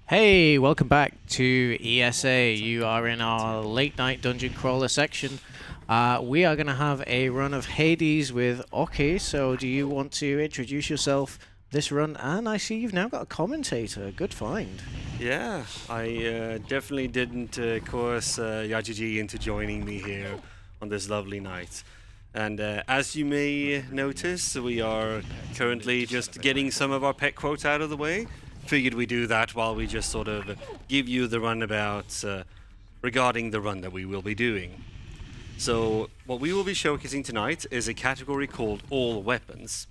Hey, welcome back to ESA. You are in our late night dungeon crawler section. We are going to have a run of Hades with OckE. So do you want to introduce yourself this run? And I see you've now got a commentator. Good find. Yeah, I definitely didn't coerce Yajiji into joining me here on this lovely night. And as you may notice, we are currently just getting some of our pet quotes out of the way. Figured we do that while we just sort of give you the runabout regarding the run that we will be doing. So what we will be showcasing tonight is a category called All Weapons.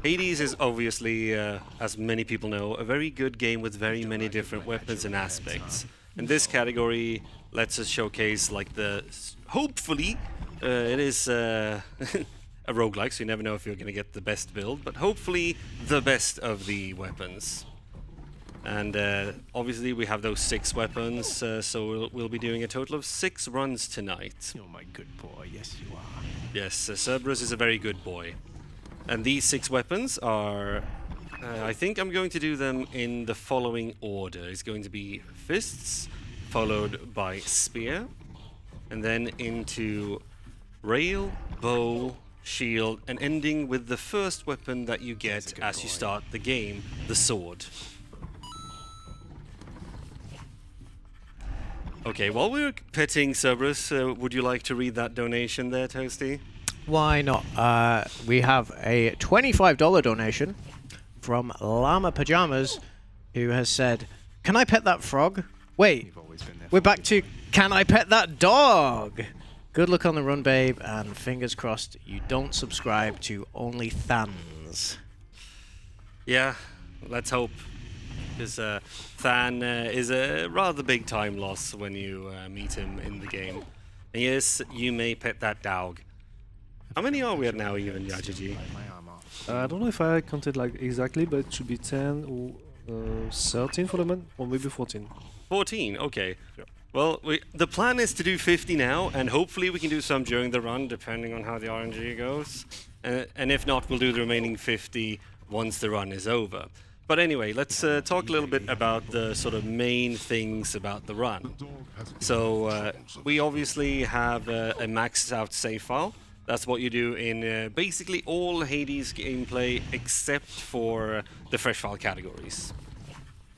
Hades is obviously, as many people know, a very good game with very many different weapons and aspects. And this category lets us showcase like hopefully, it is a roguelike, so you never know if you're going to get the best build, but hopefully the best of the weapons. And obviously we have those 6 weapons, so we'll be doing a total of 6 runs tonight. You're my good boy, yes you are. Yes, Cerberus is a very good boy. And these 6 weapons are... I think I'm going to do them in the following order. It's going to be fists, followed by spear, and then into rail, bow, shield, and ending with the first weapon that you get as you start the game, the sword. Okay, while we're petting Cerberus, would you like to read that donation there, Toasty? Why not? We have a $25 donation from Llama Pajamas, who has said, "Can I pet that frog? Wait, we're back to can I pet that dog? Good luck on the run, babe, and fingers crossed you don't subscribe to OnlyFans." Yeah, let's hope. Because Than is a rather big time loss when you meet him in the game. And yes, you may pet that dog. How many are we at now even, Yajiji? I don't know if I counted like exactly, but it should be 10 or 13 for the month, or maybe 14. 14, okay. Yeah. Well, the plan is to do 50 now, and hopefully we can do some during the run, depending on how the RNG goes. And if not, we'll do the remaining 50 once the run is over. But anyway, let's talk a little bit about the sort of main things about the run. So we obviously have a maxed out save file. That's what you do in basically all Hades gameplay except for the fresh file categories.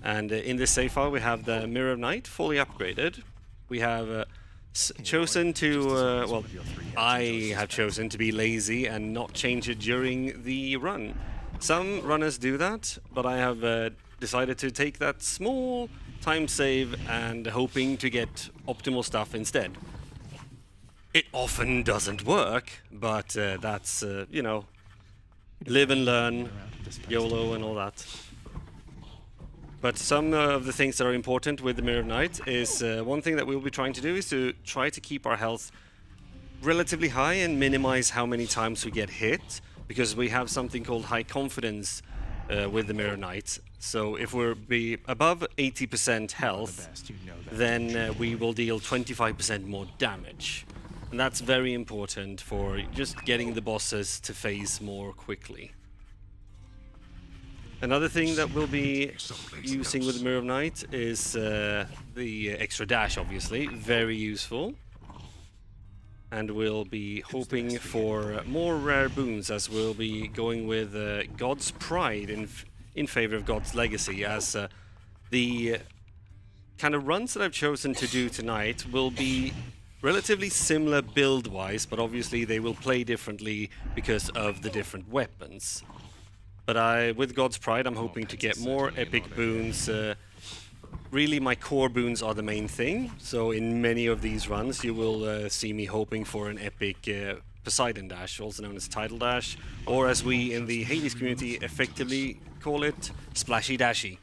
And in this save file we have the Mirror of Night fully upgraded. We have chosen to, well, I have chosen to be lazy and not change it during the run. Some runners do that, but I have decided to take that small time save and hoping to get optimal stuff instead. It often doesn't work, but that's, you know, live and learn, YOLO and all that. But some of the things that are important with the Mirror of Night is one thing that we'll be trying to do is to try to keep our health relatively high and minimize how many times we get hit, because we have something called high confidence with the Mirror of Night. So if we're above 80% health, then we will deal 25% more damage. And that's very important for just getting the bosses to phase more quickly. Another thing that we'll be using with the Mirror of Night is the extra dash, obviously. Very useful. And we'll be hoping for more rare boons, as we'll be going with God's Pride in favor of God's Legacy, as the kind of runs that I've chosen to do tonight will be relatively similar build-wise, but obviously they will play differently because of the different weapons. But with God's Pride, I'm hoping to get more epic boons. Really, my core boons are the main thing, so in many of these runs you will see me hoping for an epic Poseidon Dash, also known as Tidal Dash, or as we in the Hades community effectively call it, Splashy Dashy.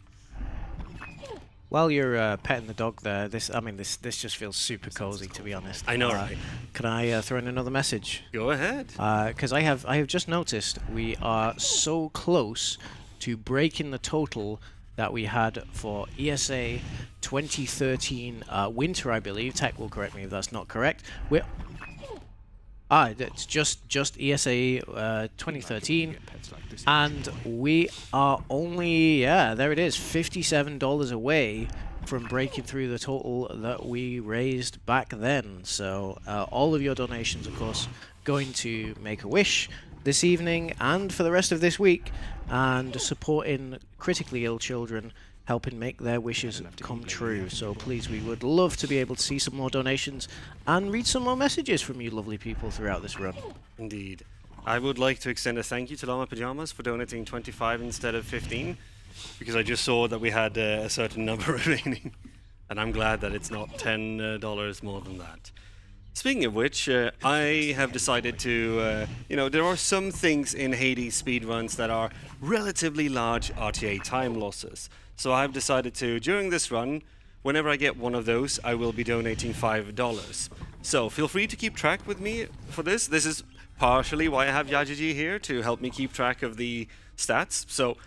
While you're petting the dog there, this just feels super cozy, to be honest. I know, right? Can I throw in another message? Go ahead. Because I have just noticed we are so close to breaking the total that we had for ESA 2013 winter, I believe. Tech will correct me if that's not correct. It's just ESA 2013, and we are only, yeah, there it is, $57 away from breaking through the total that we raised back then. So all of your donations, of course, going to Make-A-Wish this evening and for the rest of this week, and supporting critically ill children, helping make their wishes come true. So please, we would love to be able to see some more donations and read some more messages from you lovely people throughout this run. Indeed. I would like to extend a thank you to Llama Pajamas for donating 25 instead of 15, because I just saw that we had a certain number remaining, and I'm glad that it's not $10 more than that. Speaking of which, I have decided to, there are some things in Hades speedruns that are relatively large RTA time losses. So I've decided to, during this run, whenever I get one of those, I will be donating $5. So feel free to keep track with me for this. This is partially why I have Yajiji here, to help me keep track of the stats. So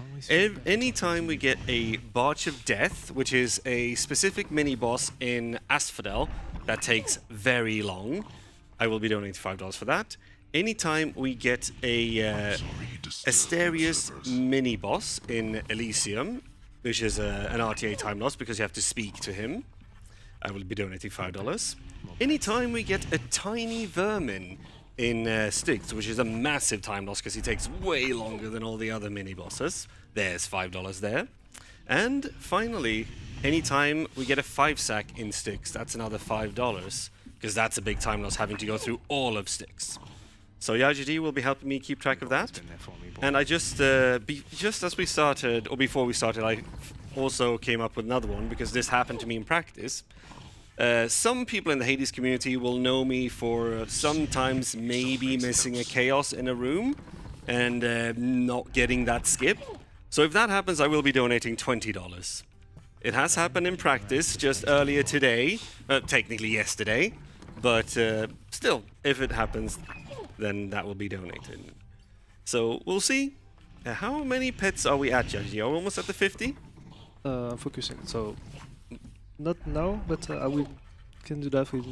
anytime we get a Barge of Death, which is a specific mini-boss in Asphodel that takes very long, I will be donating $5 for that. Anytime we get a Asterius mini-boss in Elysium, which is an RTA time loss because you have to speak to him, I will be donating $5. Anytime we get a tiny vermin in Styx, which is a massive time loss because he takes way longer than all the other mini-bosses, there's $5 there. And finally, anytime we get a 5-sack in Styx, that's another $5, because that's a big time loss having to go through all of Styx. So Yajidi will be helping me keep track of that. And I just as we started, or before we started, I also came up with another one, because this happened to me in practice. Some people in the Hades community will know me for sometimes maybe missing a chaos in a room and not getting that skip. So if that happens, I will be donating $20. It has happened in practice just earlier today, technically yesterday, but still, if it happens, then that will be donated. So we'll see. How many pets are we at, Jaji? Are we almost at the 50? Focusing. So not now, but I can do that with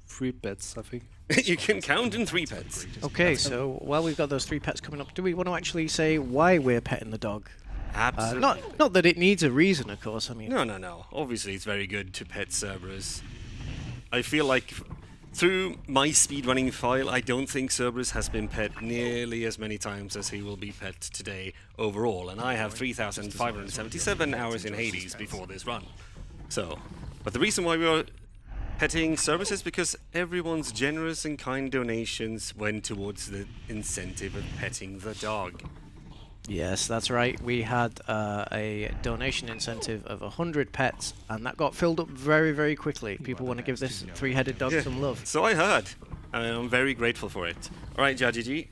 3 pets, I think. You can count in 3 pets. Okay, so while we've got those 3 pets coming up, do we want to actually say why we're petting the dog? Absolutely. Not that it needs a reason, of course. I mean, No. Obviously, it's very good to pet Cerberus. I feel like through my speedrunning file, I don't think Cerberus has been pet nearly as many times as he will be pet today overall, and I have 3,577 hours in Hades before this run. So, but the reason why we are petting Cerberus is because everyone's generous and kind donations went towards the incentive of petting the dog. yes, that's right. We had a donation incentive of 100 pets, and that got filled up very, very quickly. People want to give this 3-headed dog some love. So I heard, and I'm very grateful for it. All right, Jajiji.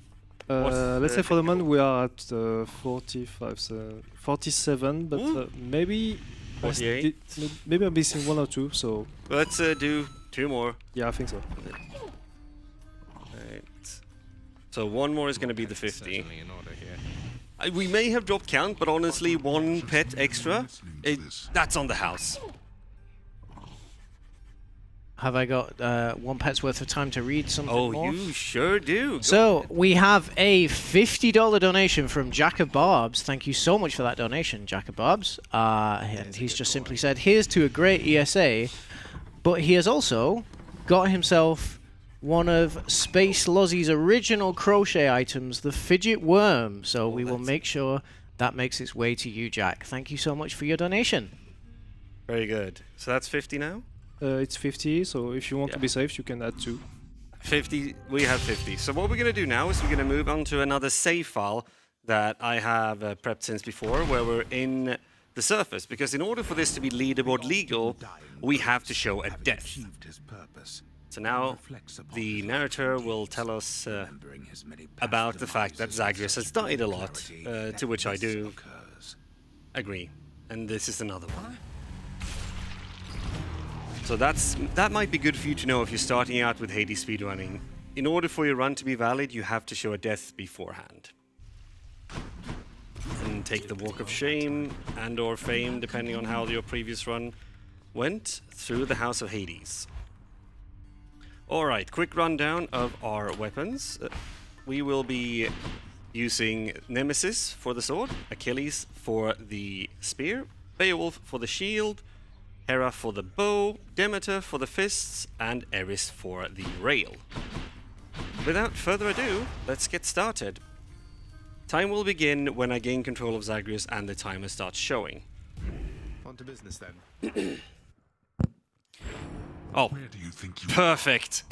Let's say for the moment we are at 47, but maybe 48. Maybe I'm missing 1 or 2. So Let's do 2 more. yeah, I think so. Right. So 1 more is going to be the 50. We may have dropped count, but honestly, 1 pet extra, that's on the house. Have I got 1 pet's worth of time to read something more? Oh, you sure do. So we have a $50 donation from Jack of Barbs. Thank you so much for that donation, Jack of Barbs. And he's just simply said, here's to a great ESA, but he has also got himself one of Space Lozzie's original crochet items, the fidget worm. So we will make sure that makes its way to you, Jack. Thank you so much for your donation. Very good. So that's 50 now? It's 50, so if you want to be safe, you can add 2. 50, we have 50. So what we're going to do now is we're going to move on to another save file that I have prepped since before, where we're in the surface. Because in order for this to be leaderboard legal, we have to show a death. So now the narrator will tell us about the fact that Zagreus has died a lot, to which I do agree. And this is another one. So that might be good for you to know if you're starting out with Hades speedrunning. In order for your run to be valid, you have to show a death beforehand. And take the Walk of Shame and or Fame, depending on how your previous run went, through the House of Hades. Alright, quick rundown of our weapons. We will be using Nemesis for the sword, Achilles for the spear, Beowulf for the shield, Hera for the bow, Demeter for the fists, and Eris for the rail. Without further ado, let's get started. Time will begin when I gain control of Zagreus and the timer starts showing. On to business then. Oh, Where do you think you perfect!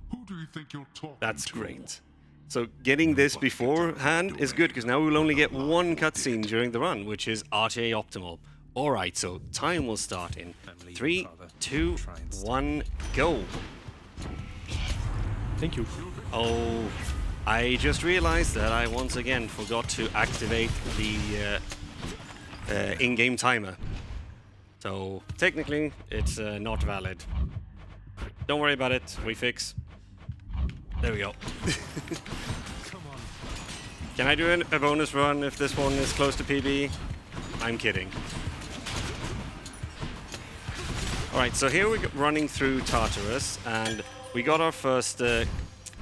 Who do you think you're talking That's to? great. So getting this beforehand is good, because now we will only get one cutscene during the run, which is RTA optimal. Alright, so time will start in 3, 2, 1, go! Thank you. Oh, I just realized that I once again forgot to activate the in-game timer. So technically, it's not valid. Don't worry about it, we fix. There we go. Can I do a bonus run if this one is close to PB? I'm kidding. Alright, so here we're running through Tartarus, and we got our first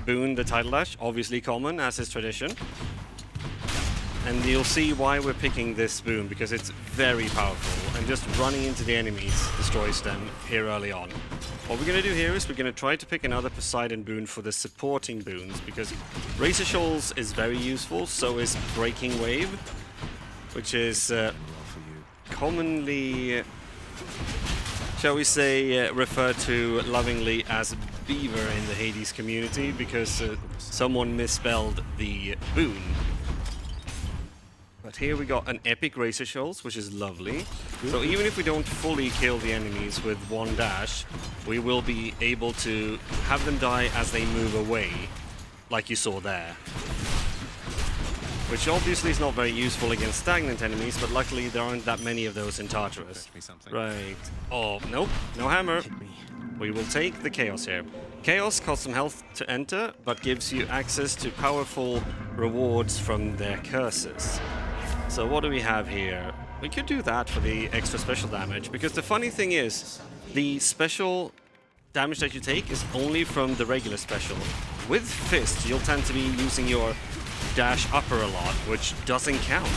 boon, the Tidal Dash, obviously common, as is tradition. And you'll see why we're picking this boon, because it's very powerful, and just running into the enemies destroys them here early on. What we're going to do here is we're going to try to pick another Poseidon boon for the supporting boons, because Razor Shoals is very useful, so is Breaking Wave, which is commonly, shall we say, referred to lovingly as Beaver in the Hades community, because someone misspelled the boon. But here we got an epic Razor Shoals, which is lovely. So even if we don't fully kill the enemies with one dash, we will be able to have them die as they move away, like you saw there. Which obviously is not very useful against stagnant enemies, but luckily there aren't that many of those in Tartarus. Right. Oh, nope, no hammer. We will take the Chaos here. Chaos costs some health to enter, but gives you access to powerful rewards from their curses. So what do we have here? We could do that for the extra special damage, because the funny thing is, the special damage that you take is only from the regular special. With Fist, you'll tend to be using your dash upper a lot, which doesn't count.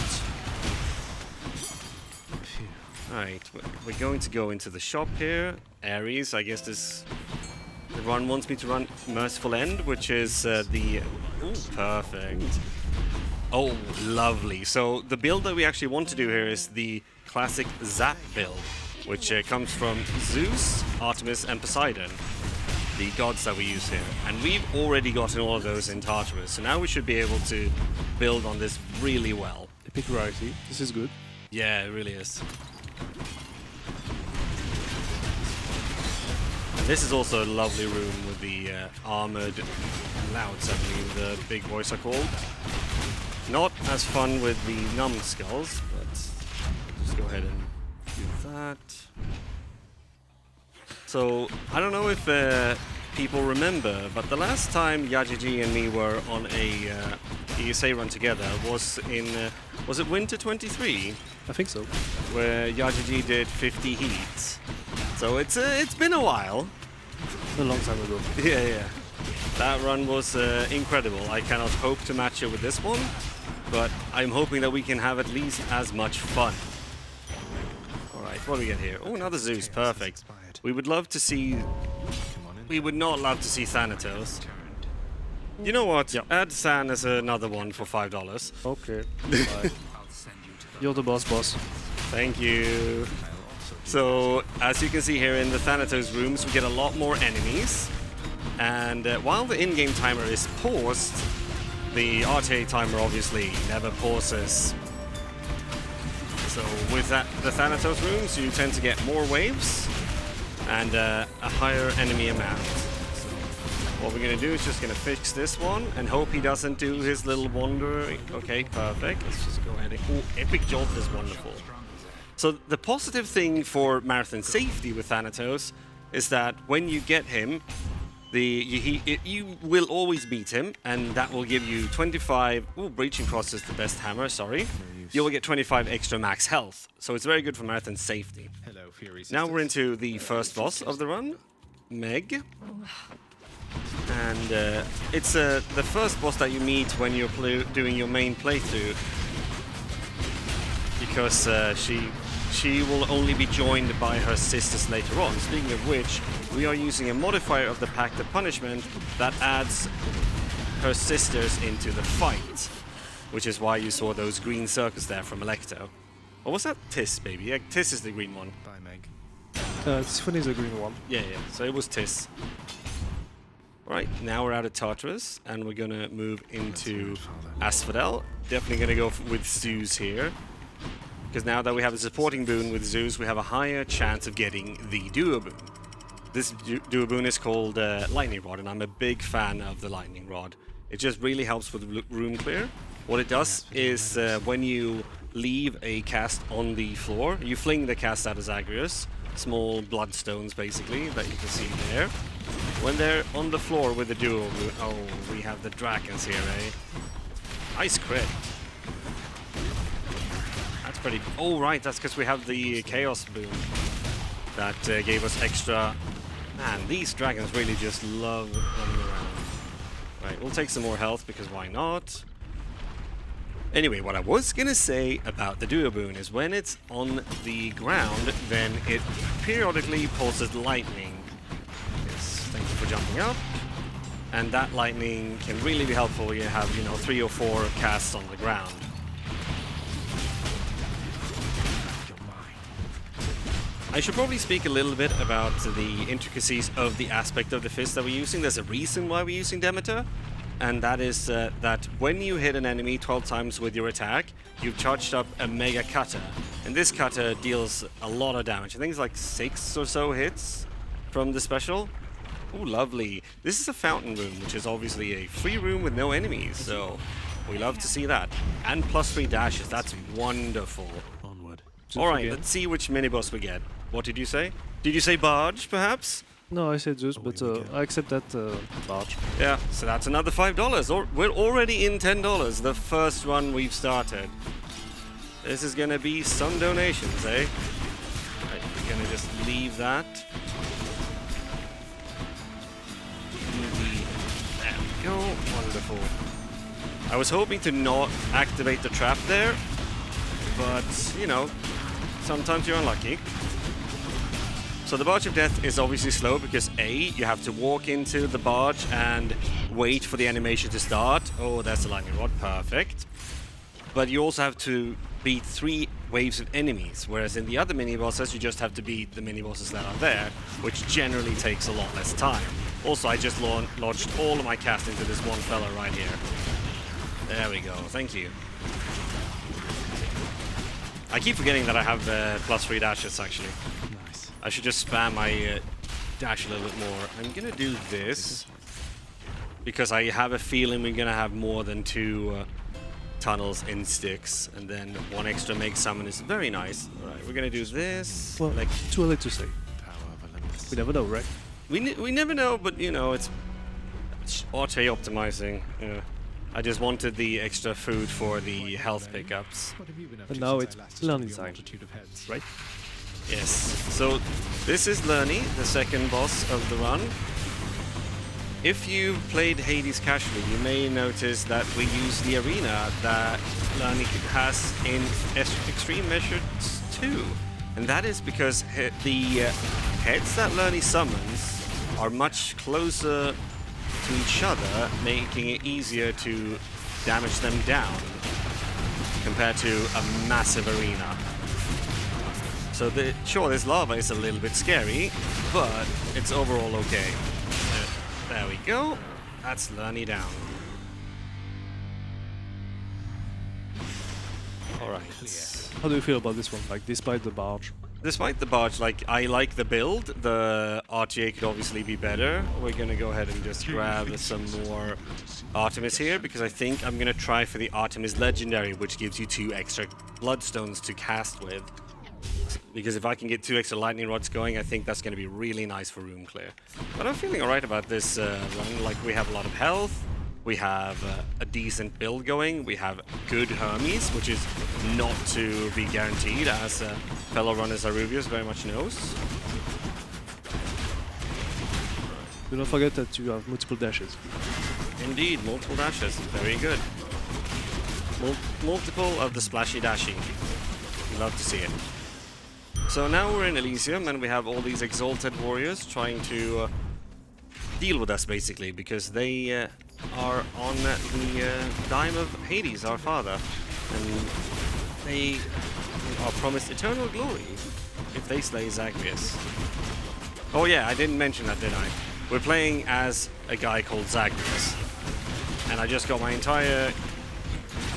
Alright, we're going to go into the shop here. Ares, I guess the run wants me to run Merciful End, which is the... Ooh, perfect. Oh, lovely. So the build that we actually want to do here is the classic Zap build, which comes from Zeus, Artemis, and Poseidon, the gods that we use here. And we've already gotten all of those in Tartarus, so now we should be able to build on this really well. Epic variety. This is good. Yeah, it really is. And this is also a lovely room with the armored louds, I believe the big boys are called. Not as fun with the numbskulls, but just go ahead and do that. So, I don't know if people remember, but the last time Yajiji and me were on a ESA run together was in, was it Winter 23? I think so. Where Yajiji did 50 heats. So it's been a while. A long time ago. Yeah. That run was incredible. I cannot hope to match it with this one, but I'm hoping that we can have at least as much fun. Alright, what do we get here? Oh, another Zeus, perfect. We would love to see... We would not love to see Thanatos. You know what? Yep. Add San as another one for $5. Okay. You're the boss. Thank you. So, as you can see here in the Thanatos rooms, we get a lot more enemies. And while the in-game timer is paused, the RTA timer obviously never pauses. So with that, the Thanatos rooms, you tend to get more waves and a higher enemy amount. So what we're going to do is just going to fix this one and hope he doesn't do his little wander. Okay, perfect. Let's just go ahead and... Oh, Epic Jolt is wonderful. So the positive thing for marathon safety with Thanatos is that when you get him, you will always beat him, and that will give you 25... Oh, Breaching Cross is the best hammer, sorry. You will get 25 extra max health, so it's very good for marathon safety. Hello, Fury Now we're into the first boss of the run, Meg. And it's the first boss that you meet when you're doing your main playthrough, because she will only be joined by her sisters later on. Speaking of which, we are using a modifier of the Pact of Punishment that adds her sisters into the fight, which is why you saw those green circles there from Electo. Or was that Tis, baby? Yeah, Tis is the green one. Bye, Meg. Tiffany is a green one. Yeah, so it was Tis. Right, now we're out of Tartarus, and we're gonna move into Asphodel. Definitely gonna go with Zeus here, because now that we have a supporting boon with Zeus, we have a higher chance of getting the Duo Boon. This Duo Boon is called Lightning Rod, and I'm a big fan of the Lightning Rod. It just really helps with room clear. What it does is when you leave a cast on the floor, you fling the cast out of Zagreus, small bloodstones basically that you can see there. When they're on the floor with the Duo Boon, oh, we have the dragons here, eh? Nice crit. That's pretty. Oh, right, that's because we have the Chaos Boon that gave us extra. Man, these dragons really just love running around. Right, we'll take some more health because why not? Anyway, what I was gonna say about the Duo Boon is when it's on the ground, then it periodically pulses lightning. Yes, thank you for jumping up. And that lightning can really be helpful when you have, 3 or 4 casts on the ground. I should probably speak a little bit about the intricacies of the aspect of the fist that we're using. There's a reason why we're using Demeter, and that is that when you hit an enemy 12 times with your attack, you've charged up a Mega Cutter. And this cutter deals a lot of damage. I think it's like 6 or so hits from the special. Ooh, lovely. This is a fountain room, which is obviously a free room with no enemies, so we love to see that. And +3 dashes, that's wonderful. Onward. Alright, let's see which mini-boss we get. What did you say? Did you say barge, perhaps? No, I said Zeus, but I accept that barge. Yeah, so that's another $5. We're already in $10, the first one we've started. This is gonna be some donations, eh? Right, we're gonna just leave that. There we go, wonderful. I was hoping to not activate the trap there, but, sometimes you're unlucky. So the Barge of Death is obviously slow because A, you have to walk into the barge and wait for the animation to start. Oh, that's the lightning rod, perfect. But you also have to beat 3 waves of enemies, whereas in the other mini-bosses you just have to beat the mini-bosses that are there, which generally takes a lot less time. Also, I just launched all of my cast into this one fella right here. There we go, thank you. I keep forgetting that I have +3 dashes actually. I should just spam my dash a little bit more. I'm gonna do this because I have a feeling we're gonna have more than 2 tunnels in Styx, and then 1 extra make summon is very nice. Alright, we're gonna do this. Well, like, too early to say. Power of Olympus. We never know, right? we never know, but it's auto-optimizing. I just wanted the extra food for the health pickups. What have you been up And to now since it's I last Lernie saw your time, multitude of heads? right? Yes. So this is Lernie, the second boss of the run. If you've played Hades casually, you may notice that we use the arena that Lernie has in Extreme Measures 2. And that is because the heads that Lernie summons are much closer to each other, making it easier to damage them down compared to a massive arena. So sure, this lava is a little bit scary, but it's overall okay. There we go. That's Lernie down. Alright. How do you feel about this one, like, despite the barge? Despite the barge, I like the build. The RTA could obviously be better. We're gonna go ahead and just grab some more Artemis here, because I think I'm gonna try for the Artemis Legendary, which gives you 2 extra bloodstones to cast with. Because if I can get 2 extra lightning rods going, I think that's gonna be really nice for room clear. But I'm feeling alright about this run. Like, we have a lot of health. We have a decent build going. We have good Hermes, which is not to be guaranteed, as fellow runners Aruvius very much knows. Do not forget that you have multiple dashes. Indeed, multiple dashes. Very good. Multiple of the splashy dashy. Love to see it. So now we're in Elysium and we have all these exalted warriors trying to deal with us basically because they are on the dime of Hades, our father, and they are promised eternal glory if they slay Zagreus. Oh yeah, I didn't mention that, did I? We're playing as a guy called Zagreus, and I just got my entire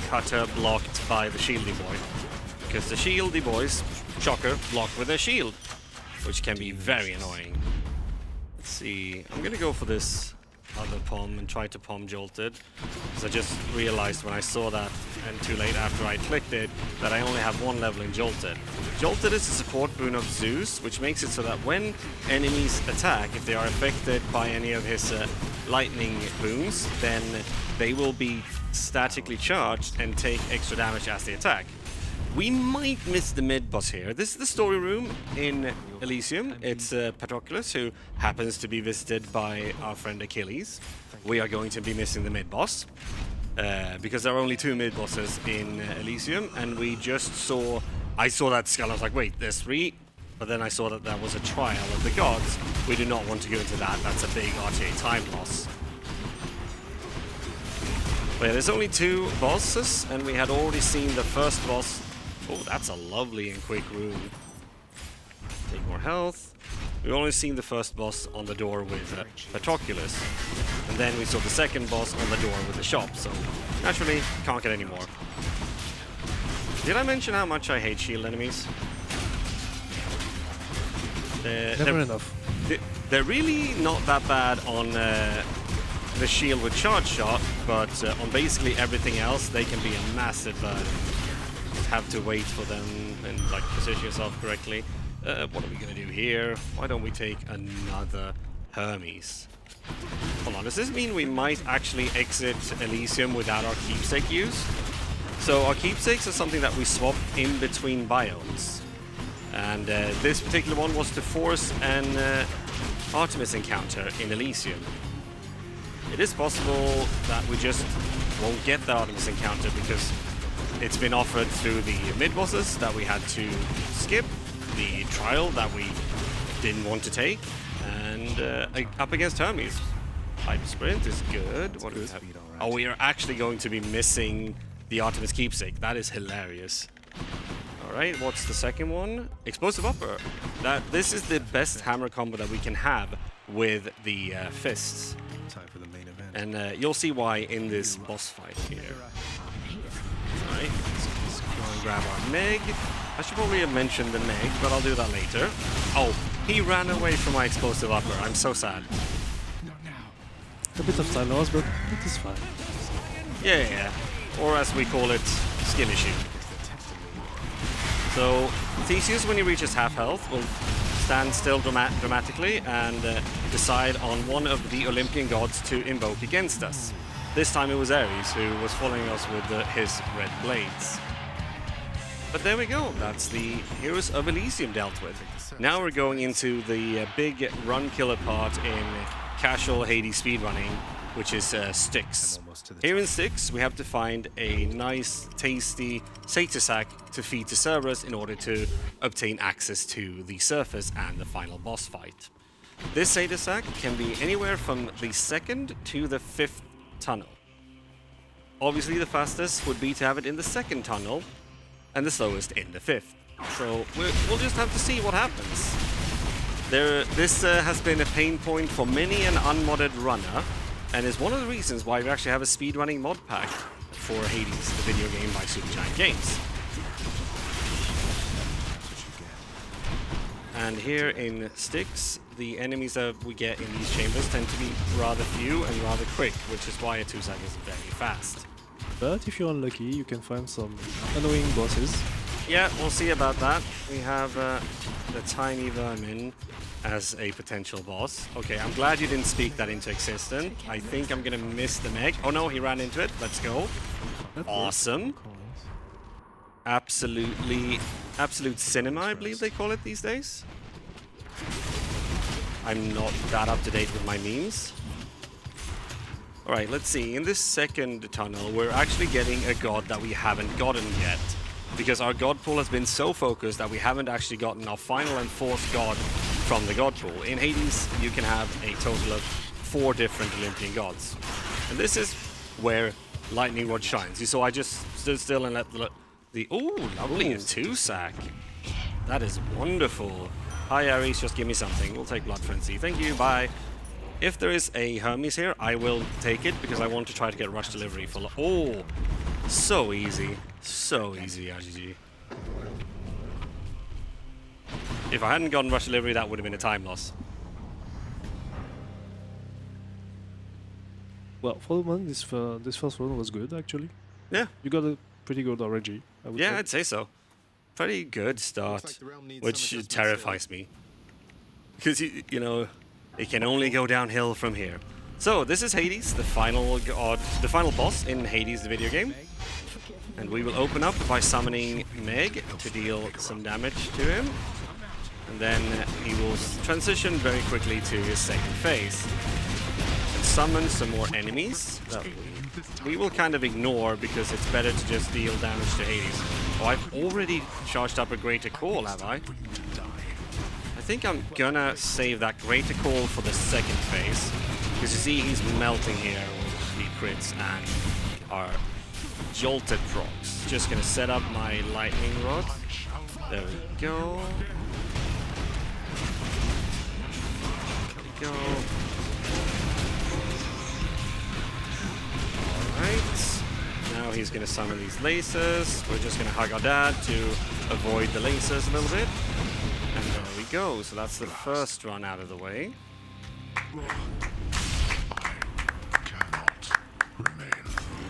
cutter blocked by the shieldy boy, because the shieldy boys, shocker, block with their shield, which can be very annoying. Let's see, I'm gonna go for this other pom and try to pom Jolted, because I just realized when I saw that, and too late after I clicked it, that I only have one level in Jolted. Jolted is a support boon of Zeus, which makes it so that when enemies attack, if they are affected by any of his lightning boons, then they will be statically charged and take extra damage as they attack. We might miss the mid-boss here. This is the story room in Elysium. It's Patroclus, who happens to be visited by our friend Achilles. We are going to be missing the mid-boss, because there are only 2 mid-bosses in Elysium, and we just saw... I saw that skull, I was like, wait, there's 3? But then I saw that that was a trial of the gods. We do not want to go into that. That's a big RTA time loss. But yeah, there's only 2 bosses, and we had already seen the first boss. Oh, that's a lovely and quick room. Take more health. We've only seen the first boss on the door with Patroclus. And then we saw the second boss on the door with the shop, so naturally, can't get any more. Did I mention how much I hate shield enemies? Never enough. They're really not that bad on the shield with charge shot, but on basically everything else, they can be a massive burden. Just have to wait for them and like position yourself correctly. What are we gonna do here? Why don't we take another Hermes? Hold on, does this mean we might actually exit Elysium without our keepsake use? So our keepsakes are something that we swap in between biomes. And this particular one was to force an Artemis encounter in Elysium. It is possible that we just won't get the Artemis encounter because it's been offered through the mid-bosses that we had to skip, the trial that we didn't want to take, and up against Hermes. Hyper Sprint is good. What do we have? Oh, we are actually going to be missing the Artemis keepsake. That is hilarious. Alright, what's the second one? Explosive Upper. This is the best hammer combo that we can have with the fists. Time for the main event. And you'll see why in this boss fight here. Alright, let's go and grab our Meg. I should probably have mentioned the Meg, but I'll do that later. Oh, he ran away from my Explosive Upper. I'm so sad. A bit of time loss, but it is fine. Yeah. Or as we call it, skill issue. So, Theseus, when he reaches half health, will stand still dramatically and decide on one of the Olympian gods to invoke against us. This time it was Ares, who was following us with his red blades. But there we go, that's the Heroes of Elysium dealt with. Now we're going into the big run killer part in casual Hades speedrunning, which is Styx. Here in Styx, we have to find a nice, tasty satyr sack to feed to Cerberus in order to obtain access to the surface and the final boss fight. This satyr sack can be anywhere from the 2nd to the 5th tunnel. Obviously, the fastest would be to have it in the 2nd tunnel, and the slowest in the 5th. So we'll just have to see what happens. This has been a pain point for many an unmodded runner, and is one of the reasons why we actually have a speedrunning mod pack for Hades, the video game by Supergiant Games. And here in Styx, the enemies that we get in these chambers tend to be rather few and rather quick, which is why a 2-sack is very fast. But if you're unlucky, you can find some annoying bosses. Yeah, we'll see about that. We have the tiny vermin as a potential boss. Okay, I'm glad you didn't speak that into existence. I think I'm gonna miss the Meg. Oh no, he ran into it. Let's go. Awesome. Absolute cinema, I believe they call it these days. I'm not that up to date with my memes. Alright, let's see. In this second tunnel, we're actually getting a god that we haven't gotten yet. Because our god pool has been so focused that we haven't actually gotten our final and fourth god from the god pool. In Hades, you can have a total of 4 different Olympian gods. And this is where Lightning Rod shines. You saw I just stood still and let the... Ooh, lovely and 2-sack. That is wonderful. Hi, Ares, just give me something. We'll take Blood Frenzy. Thank you, bye. If there is a Hermes here, I will take it because I want to try to get Rush Delivery for... Oh, so easy. So easy, RGG. If I hadn't gotten Rush Delivery, that would have been a time loss. Well, for the moment, this first one was good, actually. Yeah. You got a pretty good RNG, I would say. Yeah, I'd say so. Pretty good start, which terrifies me. Because, you know, it can only go downhill from here. So, this is Hades, the final god, the final boss in Hades, the video game. And we will open up by summoning Meg to deal some damage to him. And then he will transition very quickly to his second phase. And summon some more enemies that we will kind of ignore because it's better to just deal damage to Hades. Oh, I've already charged up a Greater Call, have I? I think I'm gonna save that Greater Call for the second phase. Because you see he's melting here with the crits and our jolted procs. Just gonna set up my Lightning Rod. There we go. There we go. Alright. Now he's gonna summon these lasers. We're just gonna hug our dad to avoid the lasers a little bit. And there we go. So that's the first run out of the way.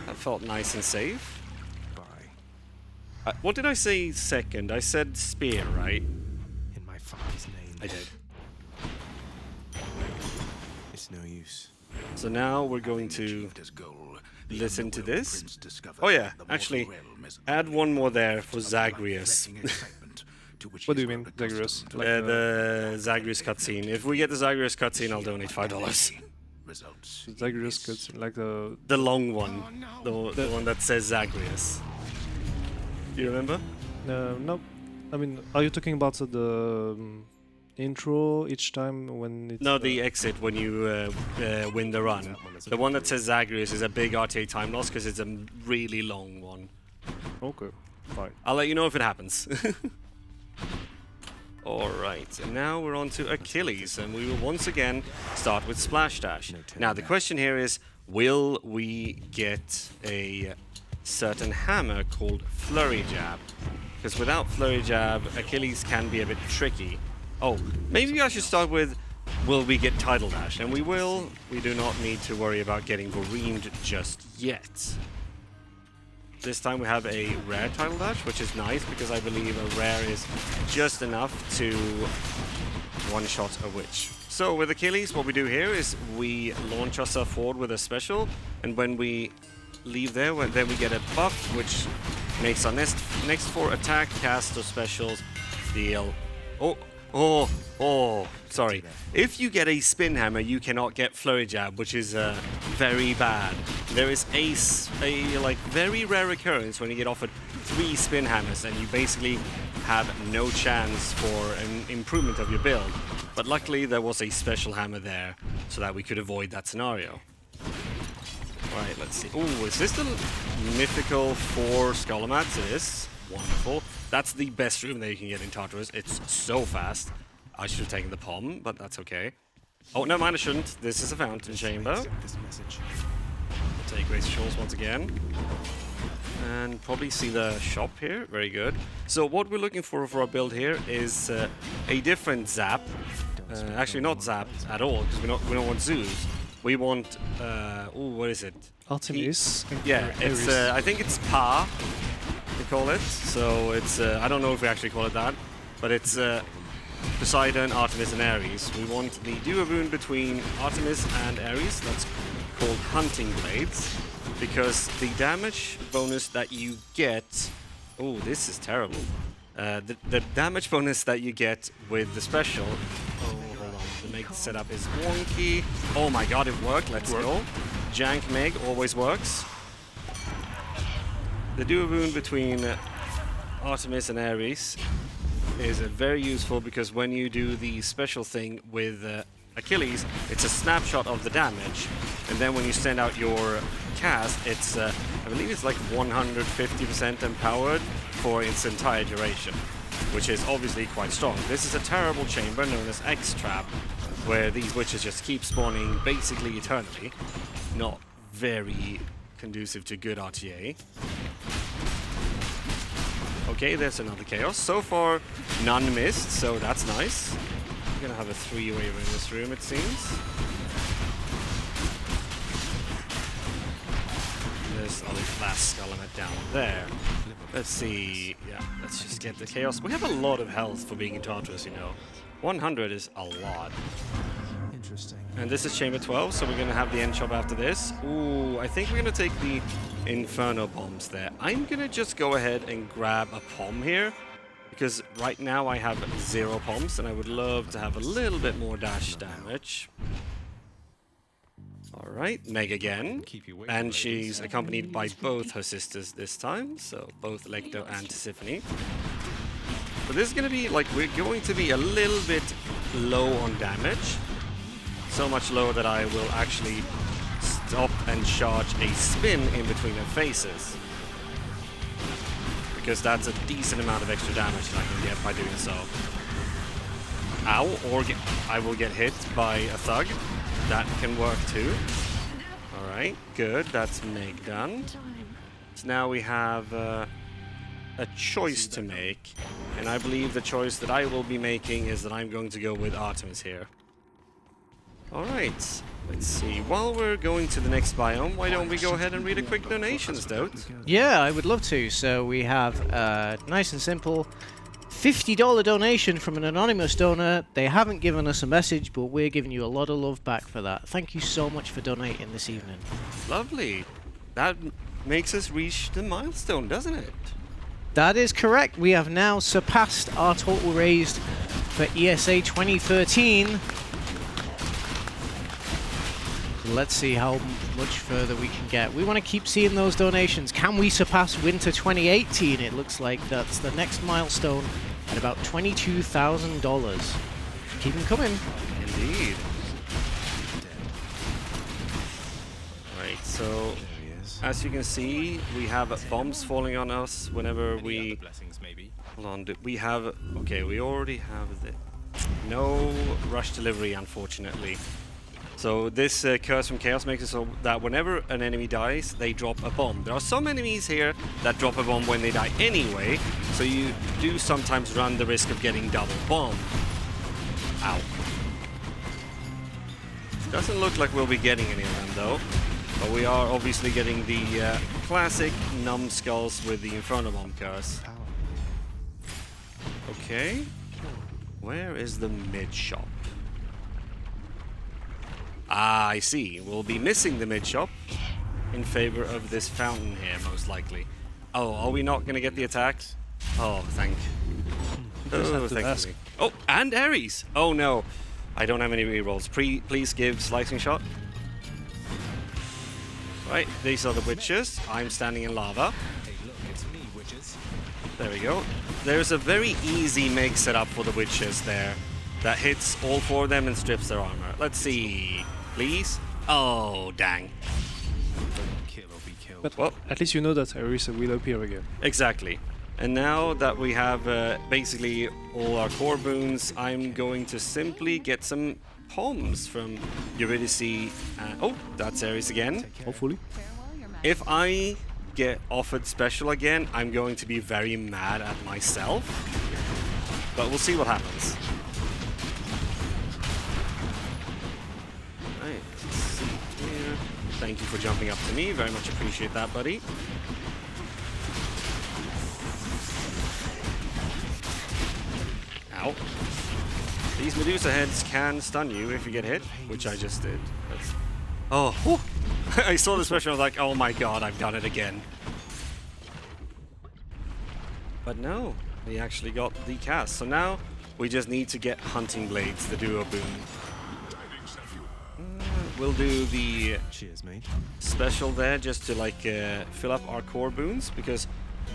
That felt nice and safe. What did I say second? I said spear, right? In my father's name. I did. It's no use. So now we're going to listen to this. Oh yeah, actually, add one more there for Zagreus. What do you mean, Zagreus? Like The Zagreus cutscene. If we get the Zagreus cutscene, I'll donate $5. Zagreus cutscene, like the... The long one. The one that says Zagreus. Do you remember? No. I mean, are you talking about the intro each time when it's... No, the exit when you win the run. The one that says Zagreus is a big RTA time loss because it's a really long one. Okay, fine. I'll let you know if it happens. Alright, and now we're on to Achilles, and we will once again start with Splash Dash. Now, the question here is, will we get a certain hammer called Flurry Jab? Because without Flurry Jab, Achilles can be a bit tricky. Oh, maybe I should start with, will we get Tidal Dash? And we will. We do not need to worry about getting Goreemed just yet. This time we have a rare Tidal Dash, which is nice because I believe a rare is just enough to one-shot a witch. So with Achilles, what we do here is we launch ourselves forward with a special, and when we leave there, then we get a buff, which makes our next 4 attack, cast, or specials deal... sorry. If you get a Spin Hammer, you cannot get Flurry Jab, which is very bad. There is a like very rare occurrence when you get offered 3 Spin Hammers and you basically have no chance for an improvement of your build. But luckily there was a special hammer there so that we could avoid that scenario. Alright, let's see. Oh, is this the mythical 4 Scholomats? It is. Wonderful. That's the best room that you can get in Tartarus. It's so fast. I should have taken the Palm, but that's okay. Oh, no, mind I shouldn't. This is a fountain chamber. Take Grace Shoals once again. And probably see the shop here. Very good. So what we're looking for our build here is a different Zap. Actually, not Zap at all, because we don't want Zeus. We want... what is it? Artemis. Yeah, it's I think it's Pa, we call it. So it's... I don't know if we actually call it that, but it's... Poseidon, Artemis, and Ares. We want the duo rune between Artemis and Ares. That's called Hunting Blades, because the damage bonus that you get... Oh, this is terrible. The damage bonus that you get with the special... Oh, hold on. The Meg setup is wonky. Oh my god, it worked. Let's go. Jank Meg always works. The duo boon between Artemis and Ares is very useful because when you do the special thing with Achilles, it's a snapshot of the damage, and then when you send out your cast, it's I believe it's like 150% empowered for its entire duration, which is obviously quite strong. This is a terrible chamber known as X-Trap, where these witches just keep spawning basically eternally. Not very conducive to good RTA. Okay, there's another chaos. So far, none missed, so that's nice. We're gonna have a three-way in this room, it seems. There's a last element down there. Let's see. Yeah, let's just get the chaos. We have a lot of health for being in Tartarus, you know. 100 is a lot. Interesting. And this is chamber 12, so we're gonna have the end shop after this. Ooh, I think we're gonna take the Inferno bombs there. I'm gonna just go ahead and grab a pom here, because right now I have 0 poms, and I would love to have a little bit more dash damage. Alright, Meg again. And she's accompanied by both her sisters this time, so both Lecto and Tisiphone. But this is gonna be, like, we're going to be a little bit low on damage. So much low that I will actually stop and charge a spin in between their faces. Because that's a decent amount of extra damage that I can get by doing so. Ow, or I will get hit by a thug. That can work too. Alright, good, that's Meg done. So now we have a choice to make. And I believe the choice that I will be making is that I'm going to go with Artemis here. Alright, let's see. While we're going to the next biome, why don't we go ahead and read a quick donations, Dote? Yeah, I would love to. So we have nice and simple $50 donation from an anonymous donor. They haven't given us a message, but we're giving you a lot of love back for that. Thank you so much for donating this evening. Lovely. That makes us reach the milestone, doesn't it? That is correct. We have now surpassed our total raised for ESA 2013. Let's see how much further we can get. We want to keep seeing those donations. Can we surpass Winter 2018? It looks like that's the next milestone at about $22,000. Keep them coming. Indeed. Right, so as you can see, we have bombs falling on us whenever we... Hold on, we have... Okay, we already have the... No rush delivery, unfortunately. So this Curse from Chaos makes it so that whenever an enemy dies, they drop a bomb. There are some enemies here that drop a bomb when they die anyway, so you do sometimes run the risk of getting double bombed. Ow. Doesn't look like we'll be getting any of them though, but we are obviously getting the classic numbskulls with the Inferno Bomb Curse. Okay, where is the mid shop? Ah, I see. We'll be missing the mid shop in favor of this fountain here, most likely. Oh, are we not going to get the attack? Oh, thank you. Oh, and Ares! Oh no, I don't have any rerolls. Please give Slicing Shot. Right, these are the witches. I'm standing in lava. Hey, look, it's me, witches. There we go. There's a very easy Meg setup for the witches there that hits all 4 of them and strips their armor. Let's see. Please? Oh, dang. Kill or be killed. But Well, at least you know that Iris will appear again. exactly. And now that we have basically all our core boons, I'm going to simply get some poems from Eurydice. Oh, that's Ares again. Hopefully. If I get offered special again, I'm going to be very mad at myself. But we'll see what happens. Right, let's see here. Thank you for jumping up to me. Very much appreciate that, buddy. Ow. These Medusa heads can stun you if you get hit, which I just did. Oh, whew. I saw the special, I was like, oh my god, I've done it again. But no, we actually got the cast. So now we just need to get Hunting Blades, the duo boon. we'll do the Cheers, mate. special there just to like fill up our core boons, because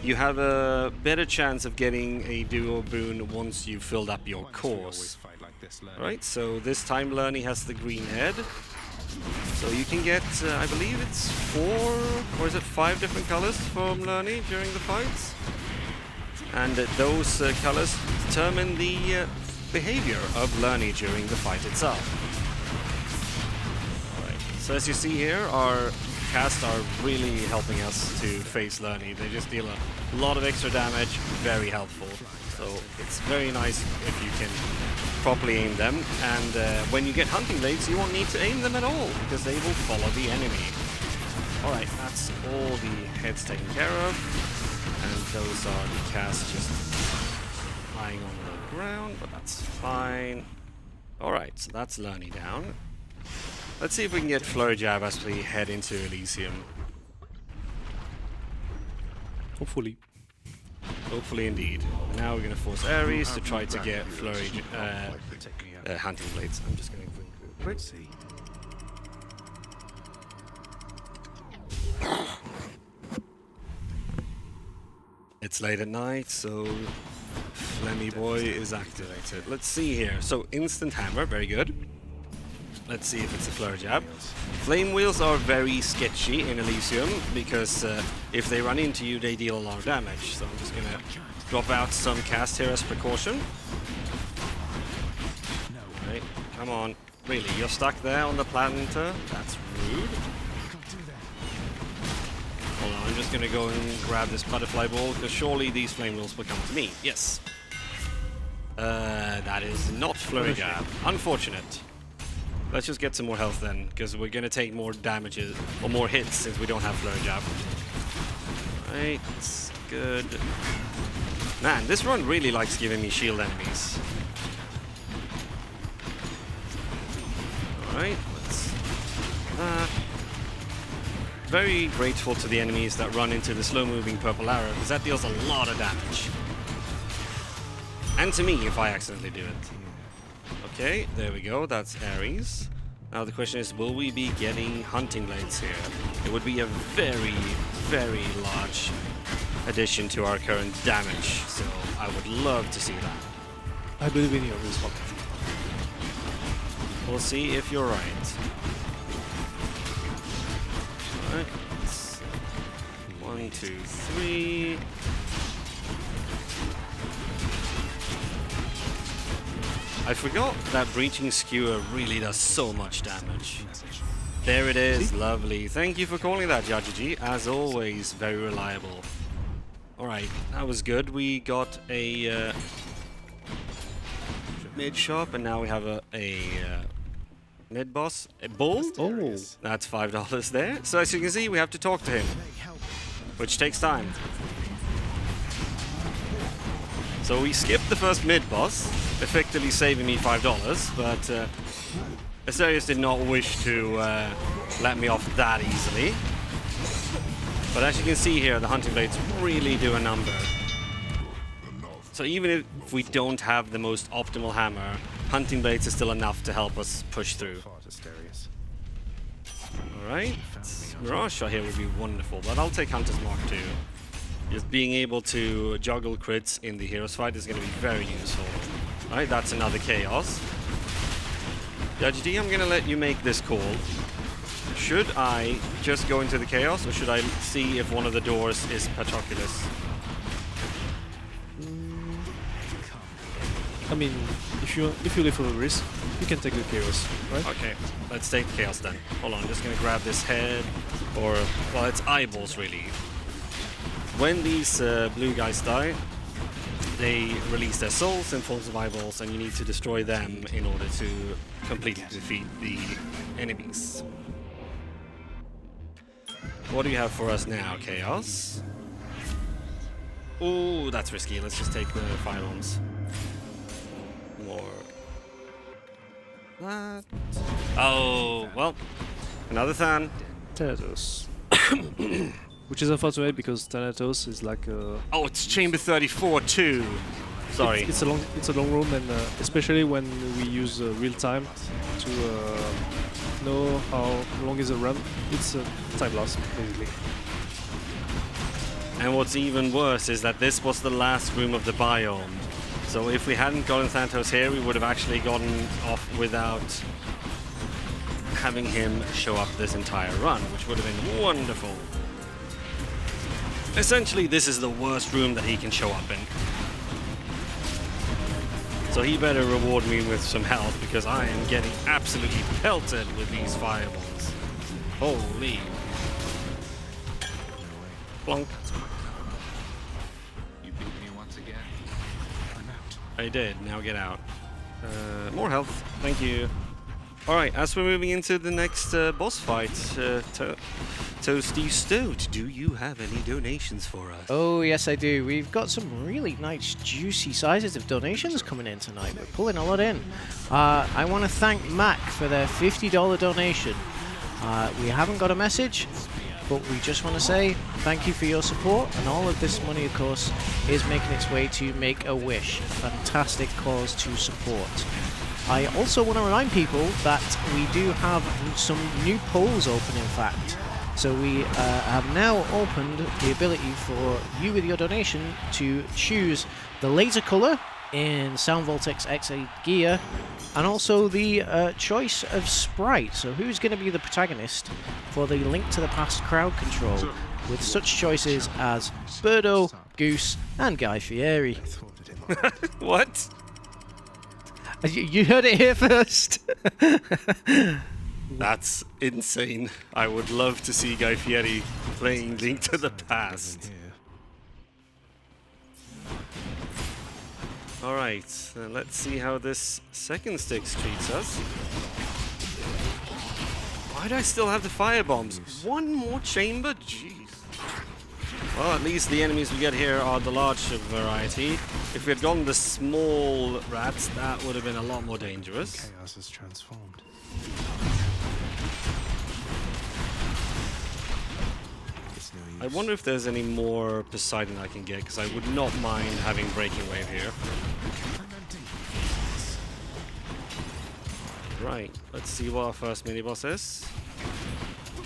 you have a better chance of getting a duo boon once you've filled up your Why must we always cores. fight like this, Lernie? Right, so this time Lernie has the green head. So you can get, I believe it's 4 or is it 5 different colors from Lernie during the fights. And those colors determine the behavior of Lernie during the fight itself. Alright, so as you see here, our casts are really helping us to face Lernie. They just deal a lot of extra damage, very helpful. So it's very nice if you can properly aim them. And when you get hunting blades, you won't need to aim them at all, because they will follow the enemy. Alright, that's all the heads taken care of. And those are the casts just lying on the ground, but that's fine. Alright, so that's Lernie down. Let's see if we can get Flurry Jab as we head into Elysium. Hopefully. Hopefully indeed. Now we're going to force Ares to try to get Flurry Hunting Blades. I'm just going to quick. See. It's late at night, so Flemmy Boy is activated. Let's see here. So instant hammer, very good. Let's see if it's a Flurry Jab. Flame Wheels are very sketchy in Elysium, because if they run into you, they deal a lot of damage. So I'm just going to drop out some cast here as precaution. Right, come on. Really, you're stuck there on the planter? That's rude. Hold on, I'm just going to go and grab this butterfly ball, because surely these flame wheels will come to me. Yes. That is not Flurry Jab. Unfortunate. Let's just get some more health then, because we're going to take more damages, or more hits, since we don't have Flurry Jab. Right, good. Man, this run really likes giving me shield enemies. Alright, let's... very grateful to the enemies that run into the slow-moving purple arrow, because that deals a lot of damage. And to me, if I accidentally do it. Okay, there we go, that's Ares. Now the question is, will we be getting hunting blades here? It would be a very, very large addition to our current damage, so I would love to see that. I believe in you on this one. We'll see if you're right. Alright, 1, 2, 3. I forgot that Breaching Skewer really does so much damage. There it is, lovely. Thank you for calling that, Jajiji. As always, very reliable. Alright, that was good. We got a mid shop, and now we have a mid boss. A bull? Oh, That's $5 there. So as you can see, we have to talk to him, which takes time. So we skipped the first mid-boss, effectively saving me $5, but Asterius did not wish to let me off that easily. But as you can see here, the hunting blades really do a number. So even if we don't have the most optimal hammer, hunting blades is still enough to help us push through. Alright, Mirage Shot here would be wonderful, but I'll take Hunter's Mark too. Just being able to juggle crits in the heroes fight is going to be very useful. Alright, that's another Chaos. Judge D, I'm going to let you make this call. Should I just go into the Chaos, or should I see if one of the doors is Patroclus? I mean, if you live for the risk, you can take the chaos, right? Okay, let's take the Chaos then. Hold on, I'm just going to grab this head, or, well, it's eyeballs really. When these blue guys die, they release their souls in forms of eyeballs, and you need to destroy them in order to completely defeat the enemies. What do you have for us now, Chaos? Ooh, that's risky. Let's just take the firearms. More. That. Oh, well. Another Than. Thanatos. Which is unfortunate because Thanatos is like a... Oh, it's Chamber 34 too. Sorry. It's a long room, and especially when we use real time to know how long is a run. It's a time loss, basically. And what's even worse is that this was the last room of the biome. So if we hadn't gotten Thanatos here, we would have actually gotten off without having him show up this entire run, which would have been wonderful. Essentially, this is the worst room that he can show up in. So he better reward me with some health, because I am getting absolutely pelted with these fireballs. Holy. Plonk. You beat me once again. I'm out. I did. Now get out. More health. Thank you. Alright, as we're moving into the next boss fight, Toasty Stoat, do you have any donations for us? Oh, yes, I do. We've got some really nice, juicy sizes of donations coming in tonight. We're pulling a lot in. I want to thank Mac for their $50 donation. We haven't got a message, but we just want to say thank you for your support, and all of this money, of course, is making its way to Make-A-Wish. Fantastic cause to support. I also want to remind people that we do have some new polls open, in fact. So we have now opened the ability for you with your donation to choose the laser color in Sound Voltex X8 gear, and also the choice of sprite. So who's going to be the protagonist for the Link to the Past crowd control, with such choices as Birdo, Goose, and Guy Fieri. What? You heard it here first. That's insane. I would love to see Guy Fieri playing Link to the Past. Alright, let's see how this second Styx treats us. Why do I still have the fire bombs? One more chamber? Jeez. Well, at least the enemies we get here are the large variety. If we had gone the small rats, that would have been a lot more dangerous. Chaos is transformed. It's no use. I wonder if there's any more Poseidon I can get, because I would not mind having Breaking Wave here. I'm empty. Right, let's see what our first mini-boss is.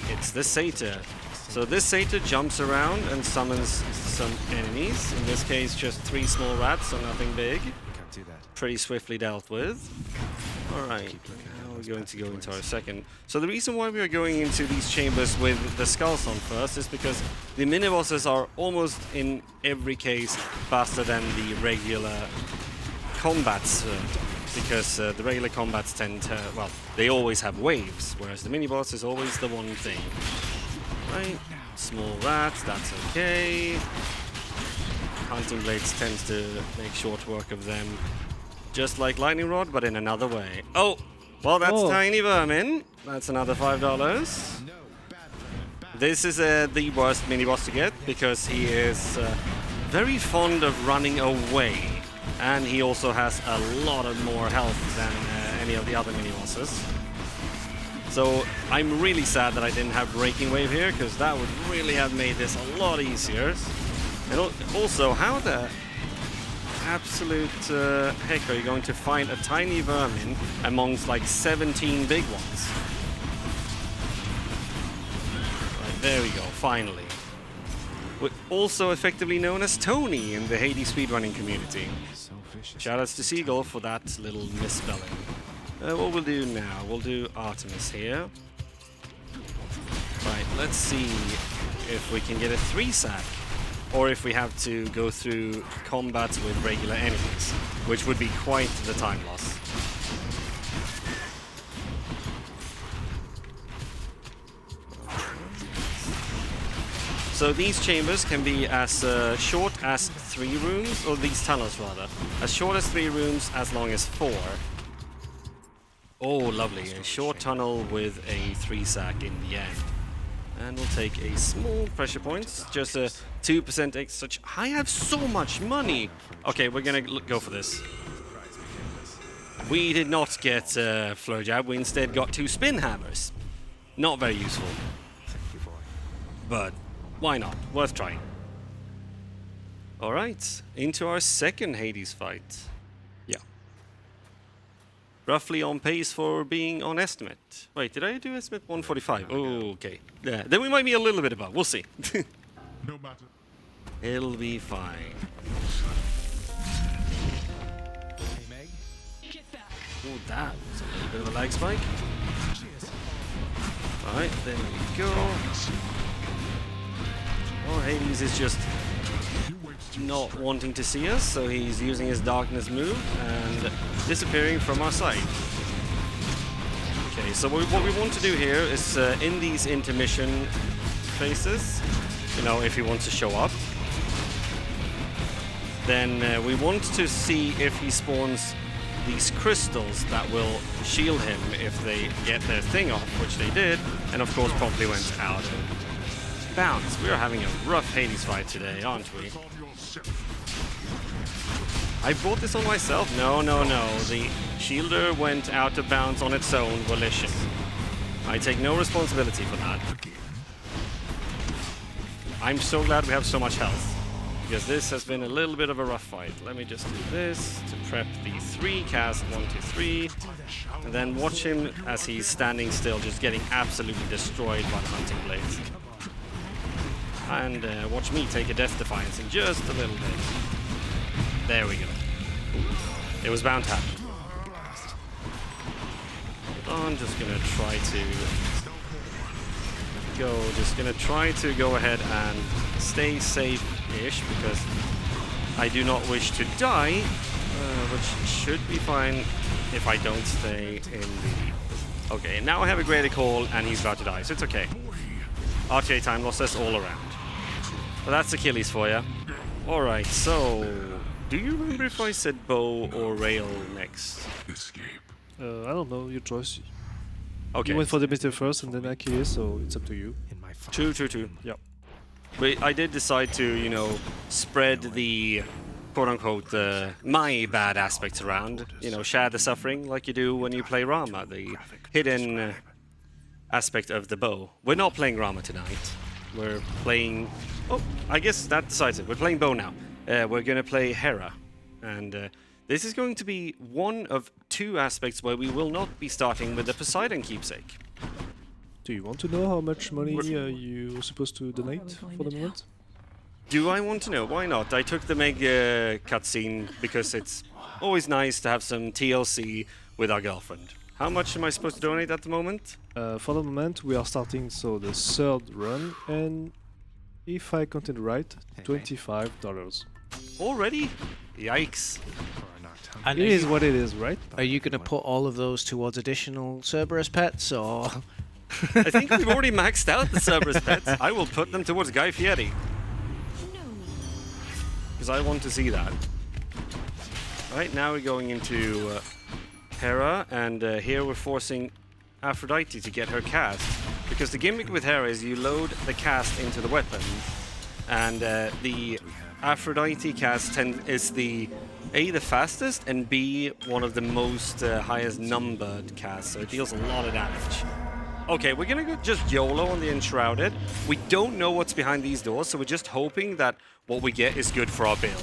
It's the Satyr. So this Satyr jumps around and summons some enemies. In this case, just 3 small rats, so nothing big. Can't do that. Pretty swiftly dealt with. Alright, now we're going to go into our second. So the reason why we are going into these chambers with the skulls on first is because the mini-bosses are almost in every case faster than the regular combats. Because the regular combats tend to, well, they always have waves, whereas the mini-boss is always the one thing. Right, small rats, that's okay. Hunting blades tends to make short work of them, just like lightning rod, but in another way. Oh, well, that's tiny vermin. That's another $5. This is the worst mini-boss to get, because he is very fond of running away, and he also has a lot of more health than any of the other mini-bosses. So I'm really sad that I didn't have Breaking Wave here, because that would really have made this a lot easier. And also, how the absolute heck are you going to find a tiny vermin amongst like 17 big ones? Right, there we go, finally. We're also effectively known as Tony in the Hades speedrunning community. So vicious. Shoutouts to Seagull for that little misspelling. What we'll do now, we'll do Artemis here. Right, let's see if we can get a 3-sack, or if we have to go through combats with regular enemies, which would be quite the time loss. So these chambers can be as short as 3 rooms, or these tunnels rather, as short as 3 rooms, as long as 4. Oh, lovely. A short tunnel with a 3-sack in the end. And we'll take a small pressure point. Just a 2% extra. I have so much money! Okay, we're gonna go for this. We did not get Fleur Jab. We instead got 2 spin hammers. Not very useful. But why not? Worth trying. Alright, into our second Hades fight. Yeah. roughly on pace for being on estimate. Wait, did I do estimate 145? Oh, okay. Yeah, then we might be a little bit above. We'll see. No matter. It'll be fine. Hey, Meg. Oh, that was a little bit of a lag spike. Cheers. Alright, there we go. Oh, Hades is just not wanting to see us, so he's using his darkness move and disappearing from our sight. Okay, so what we want to do here is in these intermission phases, you know, if he wants to show up, then we want to see if he spawns these crystals that will shield him if they get their thing off, which they did, and of course promptly went out of bounds. We are having a rough Hades fight today, aren't we? I brought this on myself? No, no, no. The shielder went out of bounds on its own volition. I take no responsibility for that. I'm so glad we have so much health, because this has been a little bit of a rough fight. Let me just do this to prep the 3 cast 1, 2, 3, and then watch him as he's standing still, just getting absolutely destroyed by the hunting blades. And watch me take a Death Defiance in just a little bit. There we go. It was bound to happen. I'm just gonna try to go ahead and stay safe-ish, because I do not wish to die, which should be fine if I don't stay in the... Okay, now I have a greater call and he's about to die, so it's okay. RTA time losses all around. Well, that's Achilles for you. Alright, so... Do you remember if I said bow or rail next? Escape. I don't know, your choice. Okay. You went for the meter first and then Achilles, so it's up to you. In my phone. True. Yep. But I did decide to, you know, spread the quote-unquote my bad aspects around. You know, share the suffering like you do when you play Rama, the hidden aspect of the bow. We're not playing Rama tonight. We're playing... Oh, I guess that decides it. We're playing bow now. We're going to play Hera. And this is going to be one of 2 aspects where we will not be starting with the Poseidon keepsake. Do you want to know how much money you're supposed to donate for the moment? Do I want to know? Why not? I took the Meg cutscene because it's always nice to have some TLC with our girlfriend. How much am I supposed to donate at the moment? For the moment, we are starting the 3rd run, and if I counted right, $25. Already? Yikes. For a nocturnal. And It is what it is, right? Are you going to put all of those towards additional Cerberus pets, or...? I think we've already maxed out the Cerberus pets. I will put them towards Guy Fieri. Because I want to see that. Right, now we're going into Hera, and here we're forcing Aphrodite to get her cast. Because the gimmick with Hera is you load the cast into the weapon, and the Aphrodite cast is the A, the fastest, and B, one of the most highest numbered casts, so it deals a lot of damage. Okay, we're gonna go just YOLO on the Enshrouded. We don't know what's behind these doors, so we're just hoping that what we get is good for our build.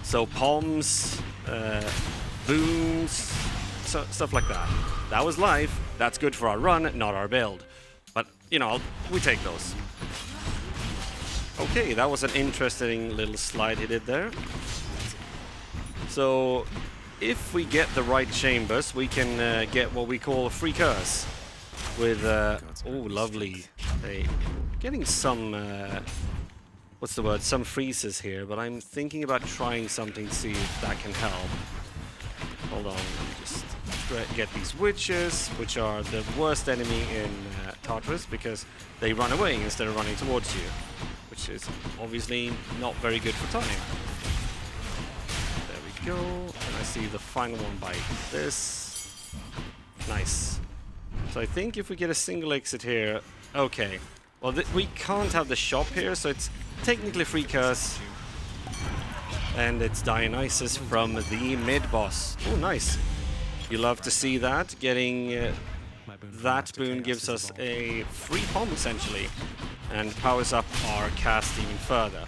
So palms, boons, stuff like that. That was live. That's good for our run, not our build. But, you know, we take those. Okay, that was an interesting little slide he did there. So, if we get the right chambers, we can get what we call a free curse. With, oh, lovely. Getting some, what's the word? Some freezes here, but I'm thinking about trying something to see if that can help. Hold on, let me just get these witches, which are the worst enemy in Tartarus, because they run away instead of running towards you, which is obviously not very good for time. There we go, and I see the final one by this. Nice. So I think if we get a single exit here, okay. Well, we can't have the shop here, so it's technically free curse. And it's Dionysus from the mid-boss. Oh, nice. You love to see that. Getting that boon gives us a free pomp, essentially, and powers up our cast even further.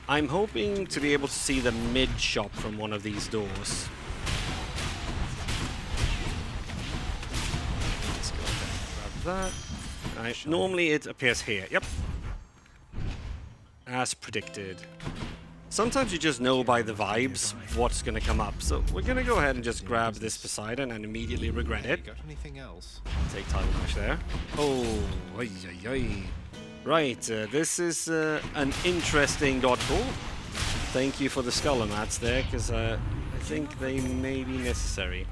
I'm hoping to be able to see the mid-shop from one of these doors. that. Right. Normally it appears here. Yep. As predicted. Sometimes you just know by the vibes what's going to come up. So we're going to go ahead and just grab this Poseidon and immediately regret it. Got anything else? Take title match there. Oh, oy, oy, oy. Right, this is an interesting dodgeball. Thank you for the Skuller mats there, because I think they may be necessary.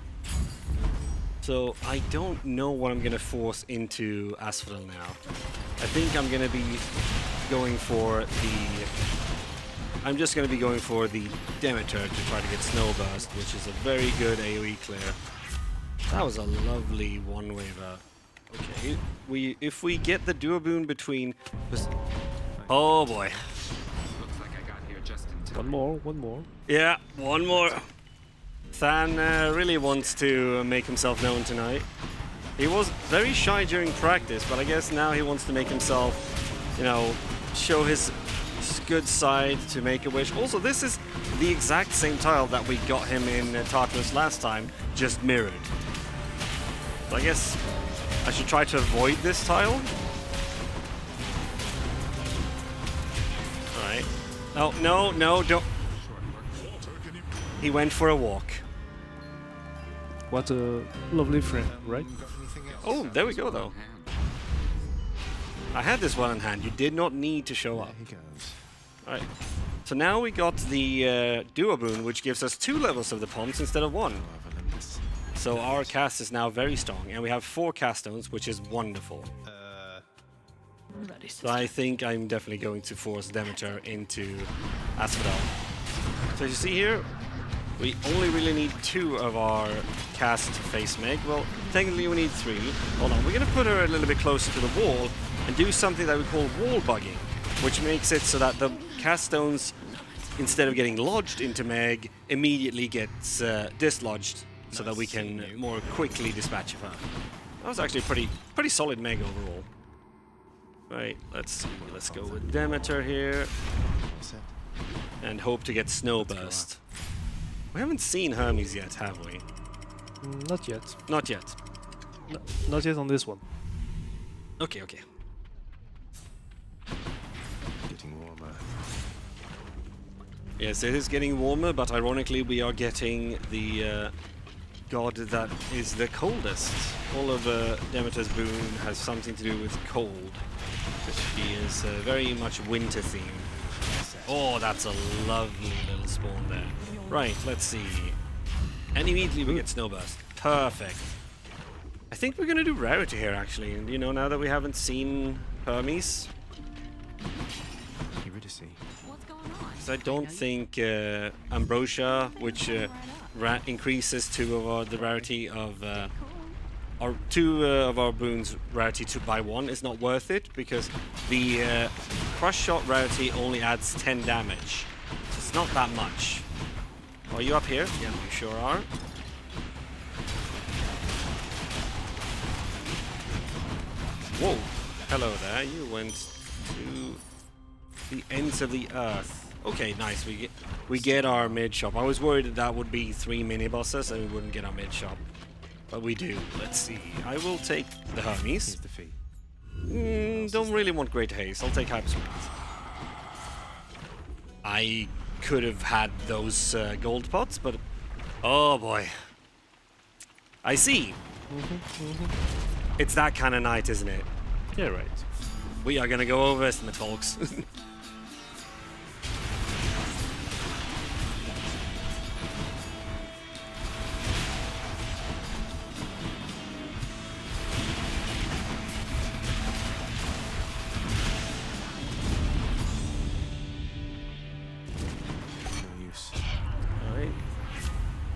So I don't know what I'm going to force into Asphodel now. I think I'm going to be going for the... I'm just going to be going for the Demeter to try to get Snowburst, which is a very good AoE clear. That was a lovely one-waver. Okay, if we get the Duoboon between... Oh boy. Looks like I got here just in time. One more. Yeah, one more. Than really wants to make himself known tonight. He was very shy during practice, but I guess now he wants to make himself, you know, show his good side to make a wish. Also, this is the exact same tile that we got him in Tartarus last time, just mirrored. So I guess I should try to avoid this tile. Alright. Oh, no, don't. He went for a walk. What a lovely friend, right? Got anything else? Oh, there we go, though. I had this one in hand. You did not need to show up. There he goes. Alright. So now we got the Duoboon, which gives us 2 levels of the Pomps instead of 1. So our cast is now very strong, and we have 4 cast stones, which is wonderful. So I think I'm definitely going to force Demeter into Asphodel. So as you see here, we only really need 2 of our cast face Meg. Well, technically we need 3. Hold on, we're going to put her a little bit closer to the wall and do something that we call wall bugging, which makes it so that the cast stones, instead of getting lodged into Meg, immediately gets dislodged, so that we can more quickly dispatch of her. That was actually pretty solid Meg overall. Right, let's see. Let's go with Demeter here and hope to get Snowburst. We haven't seen Hermes yet, have we? Not yet. Not yet. Not yet on this one. Okay. Getting warmer. Yes, it is getting warmer, but ironically we are getting the god that is the coldest. All of Demeter's boon has something to do with cold. She is very much winter themed. Oh, that's a lovely little spawn there. Right, let's see. And immediately we get Snowburst. Perfect. I think we're gonna do Rarity here actually. And you know, now that we haven't seen Hermes. Eurydice. So I don't think Ambrosia, which increases the rarity of or 2 of our boons rarity by 1 is not worth it, because the crush shot rarity only adds 10 damage. So it's not that much. Are you up here? Yeah, you sure are. Whoa! Hello there. You went to the ends of the earth. Okay, nice. We get our mid shop. I was worried that would be 3 mini bosses and we wouldn't get our mid shop, but we do. Let's see. I will take the Hermes. Here's the fee. Don't really want Great Haste. I'll take Hyperspeed. I could have had those gold pots, but oh boy. I see. It's that kind of night, isn't it? Yeah, right. We are gonna go over estimate, folks.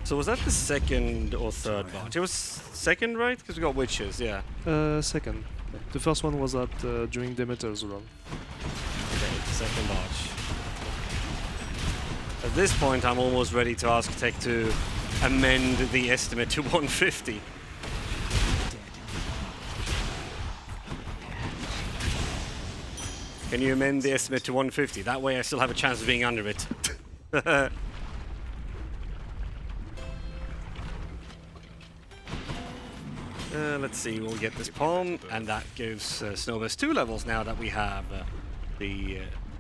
So was that the second or third bot? It was second, right? Because we got witches, yeah. Second. The first one was during Demeter's run. Okay, second bot. At this point, I'm almost ready to ask Tech to amend the estimate to 150. Can you amend the estimate to 150? That way I still have a chance of being under it. Let's see, we'll get this palm, and that gives Snowburst 2 levels now that we have the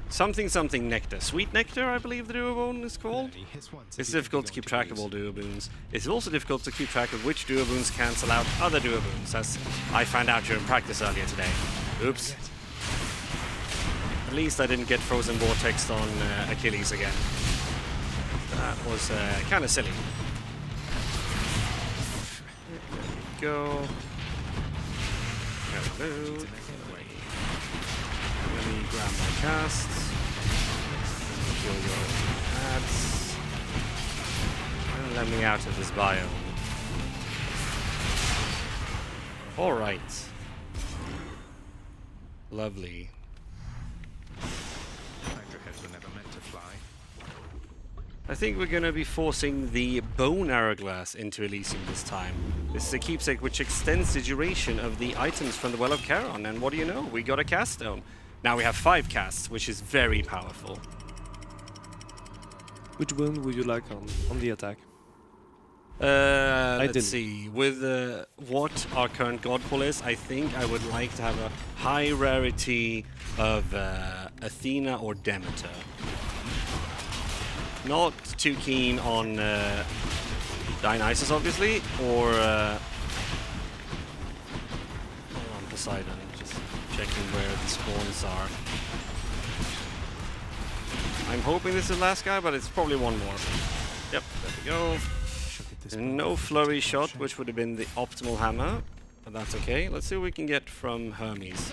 something nectar. Sweet nectar, I believe the duobone is called. It's difficult to keep track of all duoboons. It's also difficult to keep track of which duoboons cancel out other duoboons, as I found out during practice earlier today. Oops. At least I didn't get frozen vortex on Achilles again. That was kind of silly. Go. Hello. Let me grab my casts. Kill your ads. And let me out of this biome. Alright. Lovely. Hydroheads were never meant to fly. I think we're going to be forcing the bone hourglass into Elysium this time. This is a keepsake which extends the duration of the items from the Well of Charon, and what do you know? We got a cast stone. Now we have 5 casts, which is very powerful. Which one would you like on the attack? Let's see. With what our current god pool is, I think I would like to have a high rarity of Athena or Demeter. Not too keen on Dionysus, obviously, or hold on, Poseidon. Just checking where the spawns are. I'm hoping this is the last guy, but it's probably one more. Yep, there we go. And no flurry shot, which would have been the optimal hammer, but that's okay. Let's see what we can get from Hermes.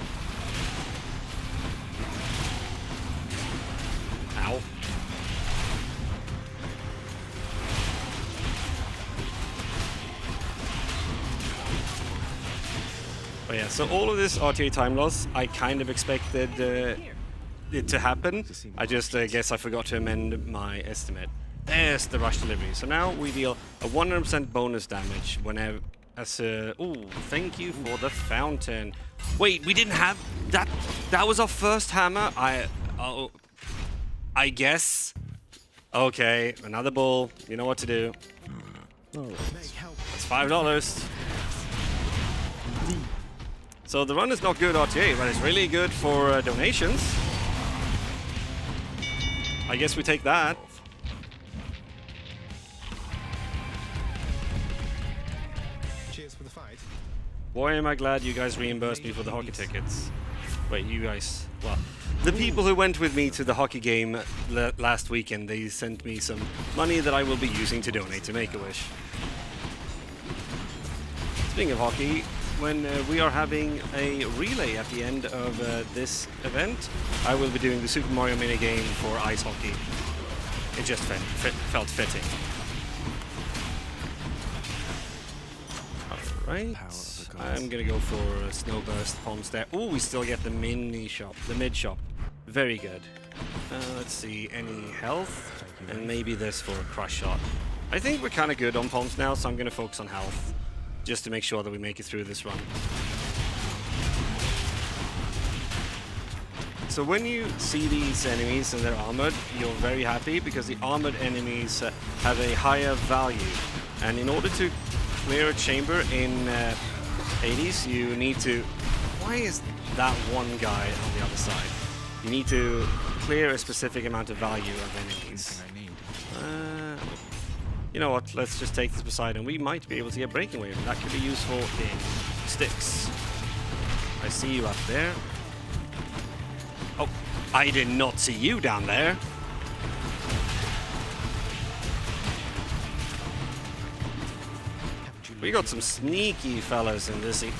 Ow. Oh yeah, so all of this RTA time loss, I kind of expected it to happen. I just guess I forgot to amend my estimate. There's the rush delivery. So now we deal a 100% bonus damage whenever ooh, thank you for the fountain. Wait, we didn't have that. That was our first hammer. I guess. Okay, another bull. You know what to do. That's $5. So the run is not good RTA, but it's really good for donations. I guess we take that. Cheers for the fight. Boy, am I glad you guys reimbursed me for the hockey tickets. Wait, you guys... Well, the people who went with me to the hockey game last weekend, they sent me some money that I will be using to donate to Make-A-Wish. Speaking of hockey, when we are having a relay at the end of this event, I will be doing the Super Mario minigame for ice hockey. It just felt fitting. Alright, I'm gonna go for Snowburst, Palmstare. Oh, we still get the mini shop, the mid shop. Very good. Let's see, any health? And maybe this for a crush shot. I think we're kind of good on Palms now, so I'm gonna focus on health, just to make sure that we make it through this run. So when you see these enemies and they're armored, you're very happy because the armored enemies have a higher value. And in order to clear a chamber in Hades, you need to... Why is that one guy on the other side? You need to clear a specific amount of value of enemies. You know what, let's just take this Poseidon. We might be able to get Breaking Wave. That could be useful in Styx. I see you up there. Oh, I did not see you down there. We got some sneaky fellas in this room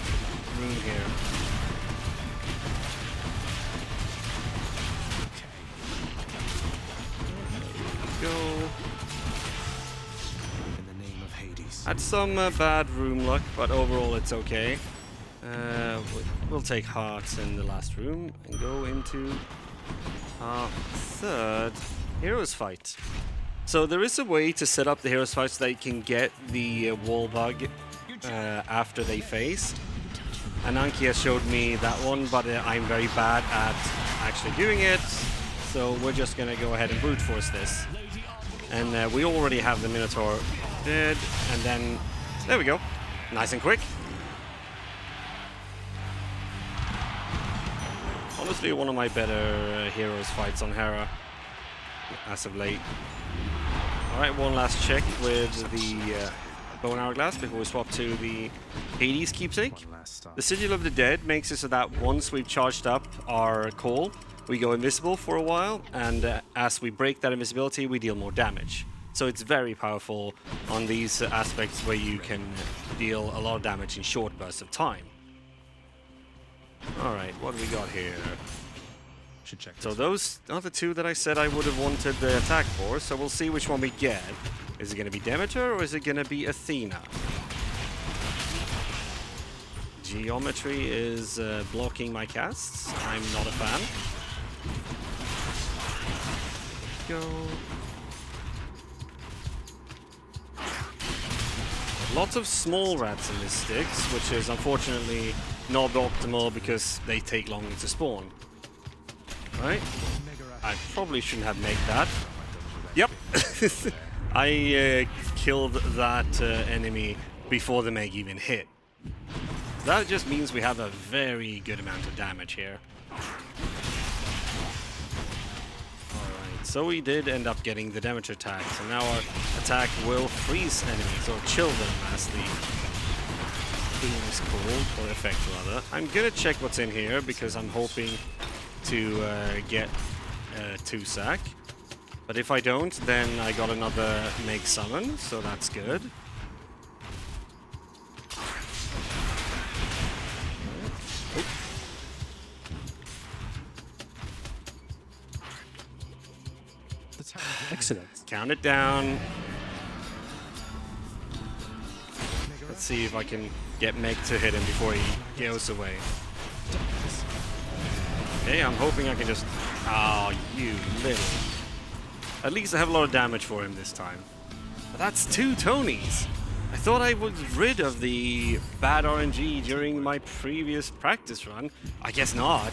here. Go. Had some bad room luck, but overall it's okay. We'll take hearts in the last room and go into our third Heroes Fight. So there is a way to set up the Heroes Fight so that you can get the wall bug after they phase. Ananki has showed me that one, but I'm very bad at actually doing it. So we're just gonna go ahead and brute force this. And we already have the Minotaur dead, and then there we go, nice and quick. Honestly, one of my better heroes fights on Hera as of late. Alright, one last check with the Bone Hourglass before we swap to the Hades keepsake. The Sigil of the Dead makes it so that once we've charged up our call, we go invisible for a while, and as we break that invisibility, we deal more damage. So it's very powerful on these aspects where you can deal a lot of damage in short bursts of time. Alright, what do we got here? Should check. So those are the two that I said I would have wanted the attack for, so we'll see which one we get. Is it going to be Demeter or is it going to be Athena? Geometry is blocking my casts. I'm not a fan. Go. Lots of small rats in this Styx, which is unfortunately not optimal because they take longer to spawn. Right? I probably shouldn't have made that. Yep. I killed that enemy before the Meg even hit. That just means we have a very good amount of damage here. Alright, so we did end up getting the damage attack, so now our attack will freeze enemies, or chill them as the theme is called, or effect rather. I'm gonna check what's in here because I'm hoping to get 2-sack. But if I don't, then I got another Meg summon, so that's good. Excellent. Count it down. Let's see if I can get Meg to hit him before he goes away. Okay, I'm hoping I can just... Oh, you little... At least I have a lot of damage for him this time. But that's 2 Tonys! I thought I was rid of the bad RNG during my previous practice run. I guess not.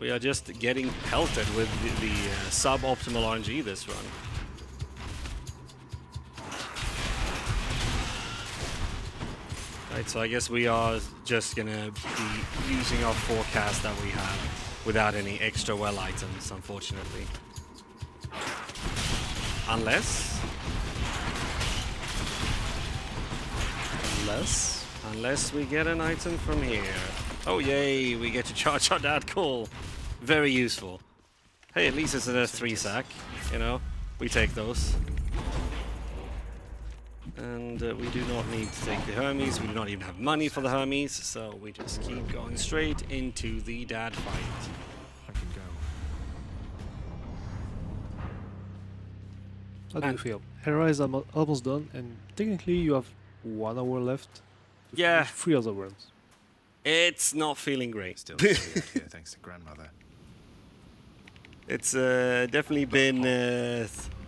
We are just getting pelted with the suboptimal RNG this run. Right, so I guess we are just gonna be using our forecast that we have without any extra well items, unfortunately. Unless we get an item from here. Oh yay, we get to charge our dad call. Very useful. Hey, at least it's a 3-sack, you know? We take those. And we do not need to take the Hermes, we do not even have money for the Hermes, so we just keep going straight into the dad fight. I can go. How do you feel? Hera is almost done, and technically you have 1 hour left. To Yeah. finish 3 other runs. It's not feeling great. Still here thanks to grandmother. It's definitely been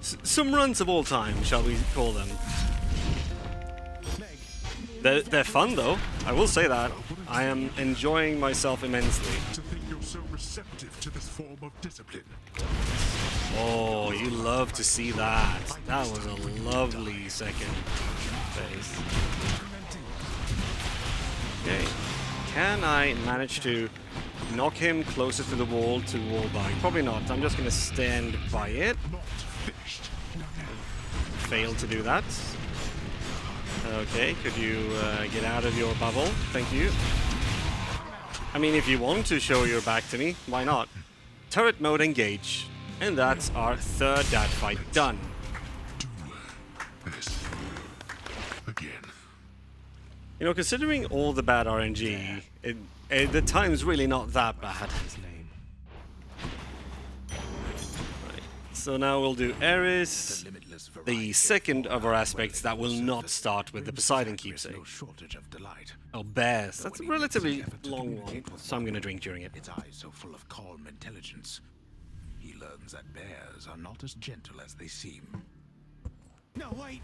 some runs of all time, shall we call them. They're fun though, I will say that. I am enjoying myself immensely. To think you're so receptive to this form of discipline. Oh, you love to see that. That was a lovely second phase. Okay. Can I manage to knock him closer to the wall to wall bag? Probably not. I'm just going to stand by it. Not finished. Failed to do that. Okay, could you get out of your bubble? Thank you. I mean, if you want to show your back to me, why not? Turret mode engage. And that's our 3rd dad fight done. Do this again. You know, considering all the bad RNG, the time's really not that bad. Right. So now we'll do Eris, the second of our aspects that will not start with the Poseidon keepsake. Oh, bears. That's a relatively long one, so I'm going to drink during it. Its eyes so full of calm intelligence. He learns that bears are not as gentle as they seem. No, wait.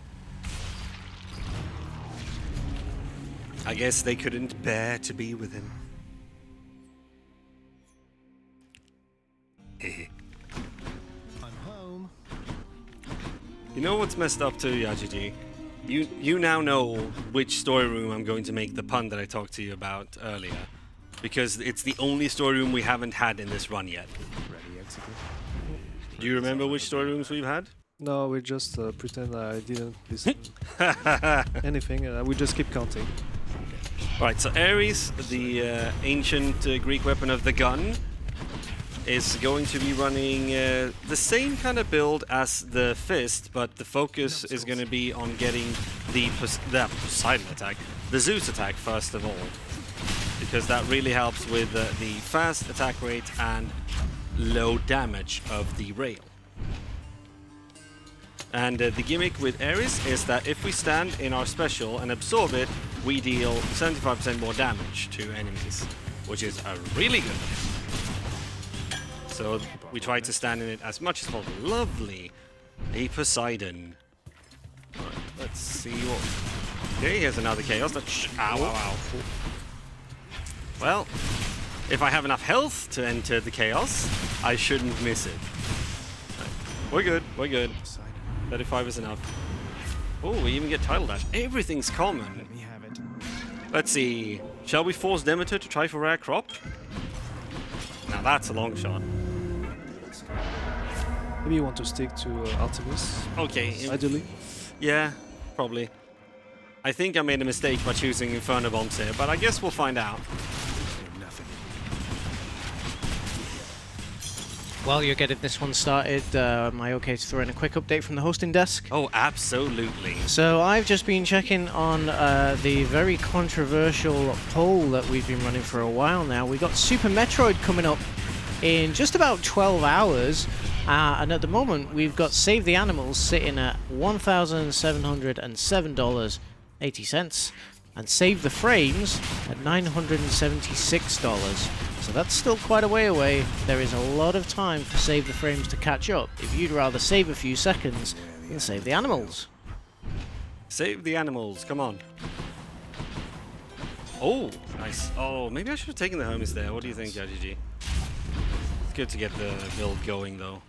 I guess they couldn't bear to be with him. I'm home. You know what's messed up too, Yajiji? You now know which story room I'm going to make the pun that I talked to you about earlier. because it's the only story room we haven't had in this run yet. Ready, execute. Do you remember which story rooms we've had? No, we just pretend I didn't listen anything, and we just keep counting. Right, so Ares, the ancient Greek weapon of the gun, is going to be running the same kind of build as the fist, but the focus is going to be on getting the Poseidon attack, the Zeus attack first of all, because that really helps with the fast attack rate and low damage of the rail. And the gimmick with Ares is that if we stand in our special and absorb it, we deal 75% more damage to enemies, which is really good. So we try to stand in it as much as possible. Lovely. A Poseidon. Right, let's see what... Okay, here's another Chaos. Ow, ow, ow. Well, if I have enough health to enter the Chaos, I shouldn't miss it. Right. We're good, we're good. 35 is enough. Oh, we even get title dash. Everything's common. Let me have it. Let's see. Shall we force Demeter to try for rare crop? Now that's a long shot. Maybe you want to stick to Artemis, Okay. ideally. Yeah, probably. I think I made a mistake by choosing Inferno Bombs here, but I guess we'll find out. Nothing. While you're getting this one started, am I okay to throw in a quick update from the hosting desk? Oh, absolutely. So I've just been checking on the very controversial poll that we've been running for a while now. We got Super Metroid coming up in just about 12 hours. And at the moment, we've got Save the Animals sitting at $1,707.80. And Save the Frames at $976. So that's still quite a way away. There is a lot of time for Save the Frames to catch up if you'd rather save a few seconds than Save the Animals. Save the animals, come on. Oh, nice. Oh, maybe I should have taken the Hermes there. What do you think, JGG? It's good to get the build going, though.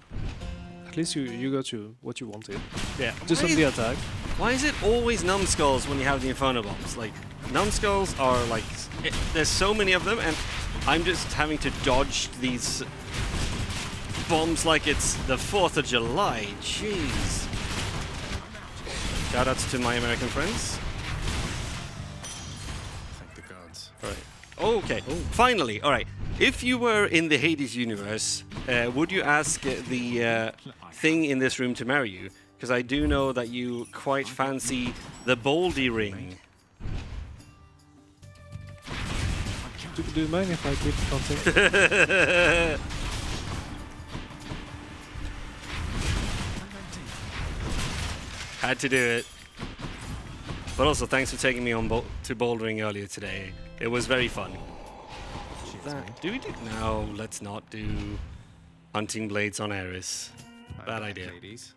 At least you got what you wanted. Yeah. Just on the attack. Why is it always numbskulls when you have the Inferno Bombs? Like, numbskulls are like... there's so many of them, and I'm just having to dodge these bombs like it's the 4th of July. Jeez. Shoutouts to my American friends. Thank the gods. Alright. Okay. Finally. Alright. If you were in the Hades universe, would you ask the thing in this room to marry you? Because I do know that you quite fancy the Baldy ring. Do you mind if I keep counting? Had to do it. But also, thanks for taking me on to bouldering earlier today. It was very fun. Do we do? No, let's not do hunting blades on Ares. Bad idea. Ladies.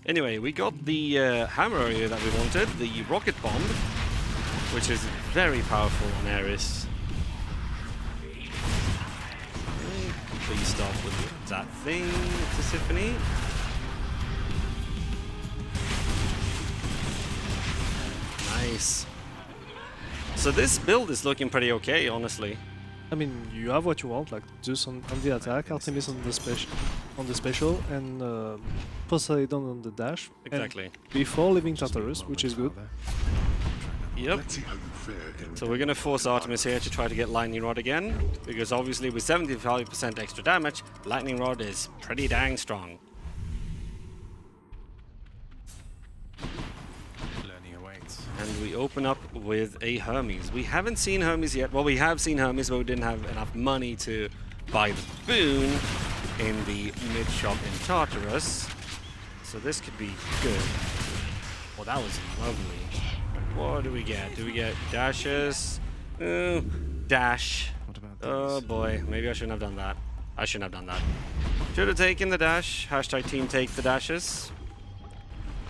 Anyway, we got the hammer area that we wanted, the rocket bomb, which is very powerful on Ares. Please stop with that thing, Tisiphone. Nice. So this build is looking pretty okay, honestly. I mean, you have what you want, like Zeus on the attack, Artemis on the special, and Poseidon on the dash. Exactly. And before leaving Tartarus, which is good. Yep. Let's see how you fare against So we're going to force Artemis here to try to get Lightning Rod again, because obviously with 75% extra damage, Lightning Rod is pretty dang strong. Lernie awaits. And we open up with a Hermes. We haven't seen Hermes yet. Well, we have seen Hermes, but we didn't have enough money to buy the boon in the mid-shop in Tartarus. So this could be good. Well, that was lovely. What do we get? Do we get dashes? Dash. What about Oh these? boy, maybe I shouldn't have done that. I shouldn't have done that. Should have taken the dash. Hashtag team take the dashes.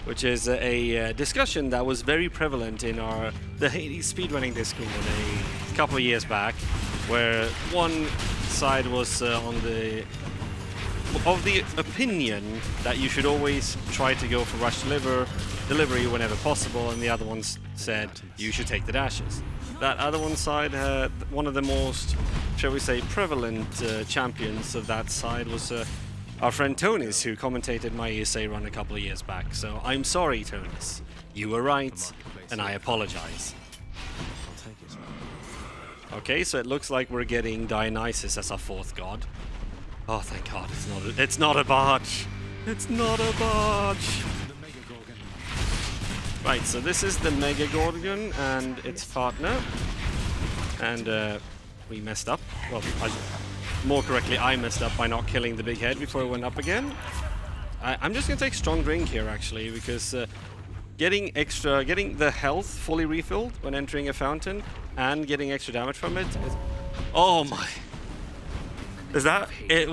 Which is a discussion that was very prevalent in the Hades speedrunning Discord a couple of years back, where one side was of the opinion that you should always try to go for rush delivery whenever possible, and the other ones said you should take the dashes. That other one side had one of the most shall we say, prevalent champions of that side was our friend Tonis, who commentated my ESA run a couple of years back. So I'm sorry, Tonis. You were right, and I apologize. I'll take it. Okay, so it looks like we're getting Dionysus as our 4th god. Oh, thank God, it's not a barge. It's not a barge. Right, so this is the Mega Gorgon and its partner. And we messed up. Well, more correctly, I messed up by not killing the big head before it went up again. I'm just gonna take strong drink here, actually, because getting the health fully refilled when entering a fountain and getting extra damage from it. Oh my! Is that it?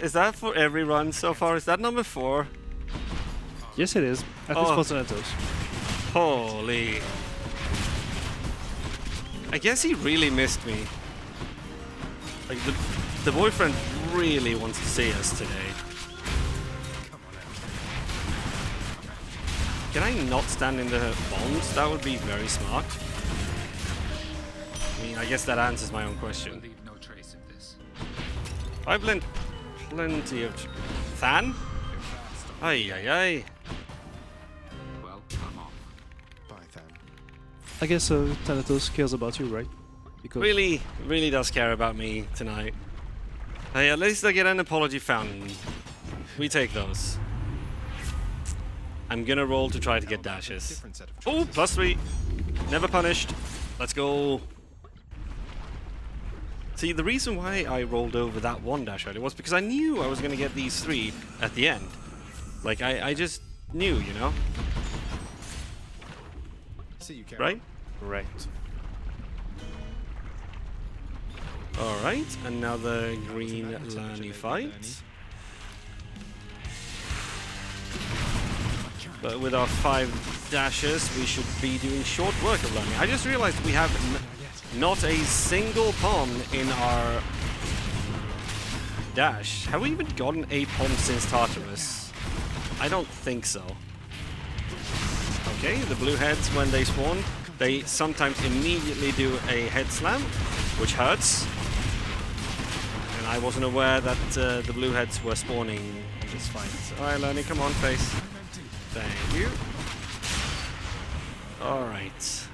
Is that for every run so far? Is that number 4? Yes, it is. At least for Thanatos. Holy! I guess he really missed me. Like the boyfriend really wants to see us today. Can I not stand in the bombs? That would be very smart. I mean, I guess that answers my own question. Leave no trace of this. I've lent plenty of Than? Ay ay ay. Well, I'm off. Bye, Than. I guess Thanatos cares about you, right? Because Really does care about me tonight. Hey, at least I get an apology fountain. We take those. I'm gonna roll to try to get dashes. Different set of Oh, choices. +3. Never punished. Let's go. See, the reason why I rolled over that 1 dash earlier was because I knew I was gonna get these 3 at the end. Like, I just knew, you know? See you, Karen. Right? right. Alright, another green Lernie fight. But with our 5 dashes, we should be doing short work of Lernie. I just realized we have not a single pom in our dash. Have we even gotten a pom since Tartarus? I don't think so. Okay, the blue heads, when they spawn, they sometimes immediately do a head slam, which hurts. And I wasn't aware that the blue heads were spawning on this fight. Alright, Lernie, come on, face. Thank you. Alright.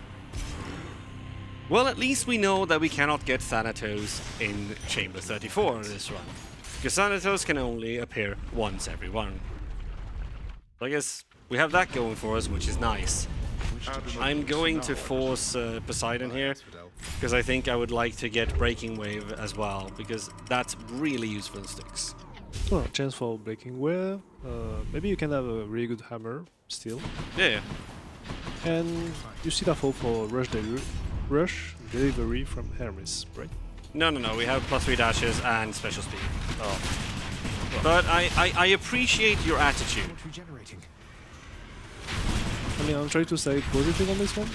Well, at least we know that we cannot get Thanatos in Chamber 34 this run. Because Thanatos can only appear once every run. So I guess we have that going for us, which is nice. I'm going to force Poseidon here, because I think I would like to get Breaking Wave as well, because that's really useful in Styx. Well, chance for breaking wave. Maybe you can have a really good hammer still. Yeah. And you still have hope for rush delivery from Hermes, right? No, we have +3 dashes and special speed. Oh. But I appreciate your attitude. Regenerating. I mean, I'm trying to stay positive on this one.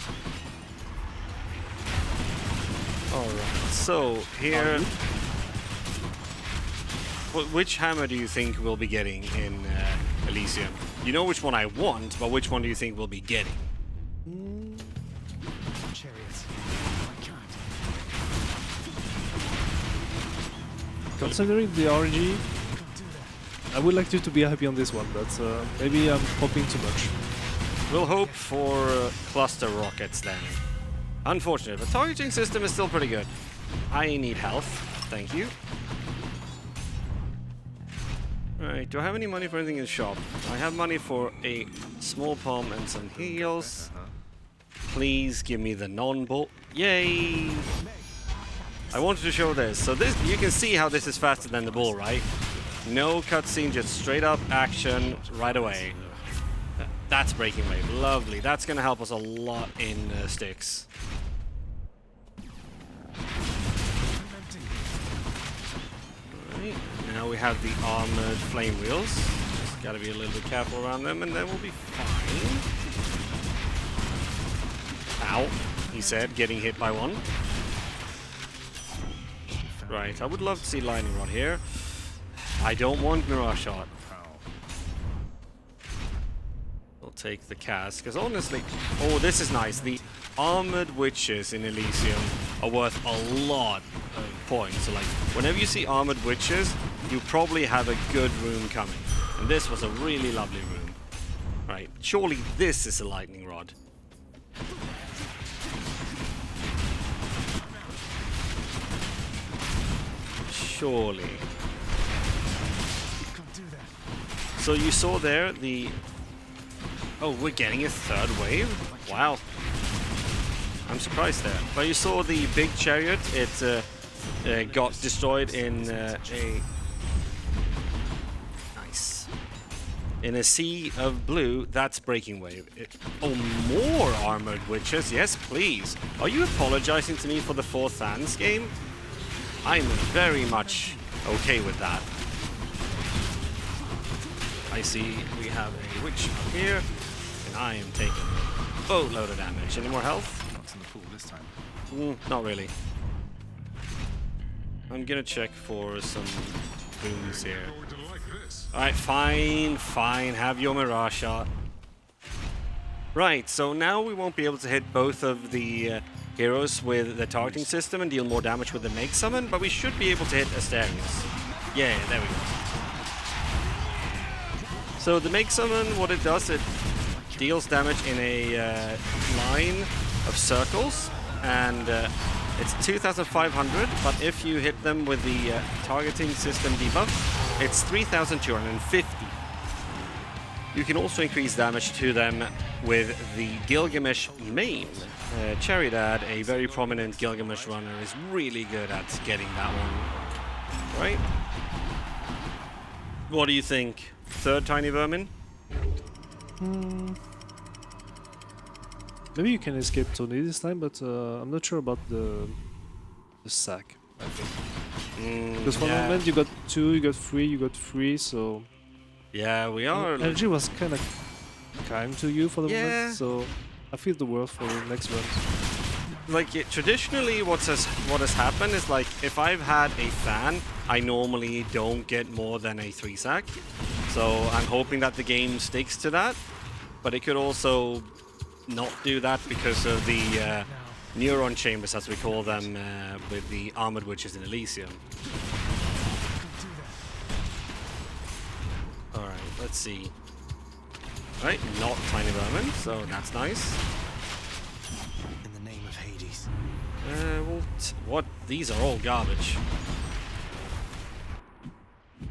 Alright, so here... Which hammer do you think we'll be getting in Elysium? You know which one I want, but which one do you think we'll be getting? Chariots. I can't. Considering the RNG, I would like you to be happy on this one, but maybe I'm hoping too much. We'll hope for cluster rockets then. Unfortunate, but targeting system is still pretty good. I need health, thank you. Alright, do I have any money for anything in the shop? I have money for a small pom and some heals. Please give me the non-bolt. Yay! I wanted to show this. So this, you can see how this is faster than the bull, right? No cutscene, just straight up action right away. That's Breaking Wave. Lovely. That's going to help us a lot in Styx. Alright, now we have the armored flame wheels. Just got to be a little bit careful around them and then we'll be fine. Ow, he said, getting hit by one. Right, I would love to see Lightning Rod here. I don't want Mirage Shot. We'll take the cast, because honestly... Oh, this is nice. The Armored Witches in Elysium are worth a lot of points. So like, whenever you see armored witches, you probably have a good room coming. And this was a really lovely room. Right, surely this is a lightning rod. Surely. Can't do that. So you saw there the... Oh, we're getting a third wave? Wow. I'm surprised there. But you saw the big chariot, it got destroyed in a... Nice. In a sea of blue, that's breaking wave. Oh, more armored witches, yes please. Are you apologizing to me for the 4th Than's game? I'm very much okay with that. I see we have a witch up here, and I am taking a boatload of damage. Any more health? Not in the pool this time. Not really. I'm gonna check for some boons here. Going to like this. Alright, fine, have your mirage shot. Right, so now we won't be able to hit both of the heroes with the targeting system and deal more damage with the Make Summon, but we should be able to hit Asterius. Yeah, there we go. So the Make Summon, what it does, it deals damage in a line of circles, and it's 2,500, but if you hit them with the targeting system debuff, it's 3,250. You can also increase damage to them with the Gilgamesh main. Charidad, a very prominent Gilgamesh runner, is really good at getting that one. Right? What do you think? Third Tiny Vermin? Maybe you can escape Tony this time, but I'm not sure about the sack. I think. Because for the moment you got 2, you got 3, you got 3, so Yeah, we are. energy was kind of kind to you for the Yeah. moment, so I feel the worst for the next round. Like traditionally, what has happened is like if I've had a fan, I normally don't get more than a 3 sack. So I'm hoping that the game sticks to that, but it could also not do that because of the neuron chambers, as we call them, with the armored witches in Elysium. All right, let's see. All right, not tiny vermin, so that's nice. In the name of Hades. What? These are all garbage.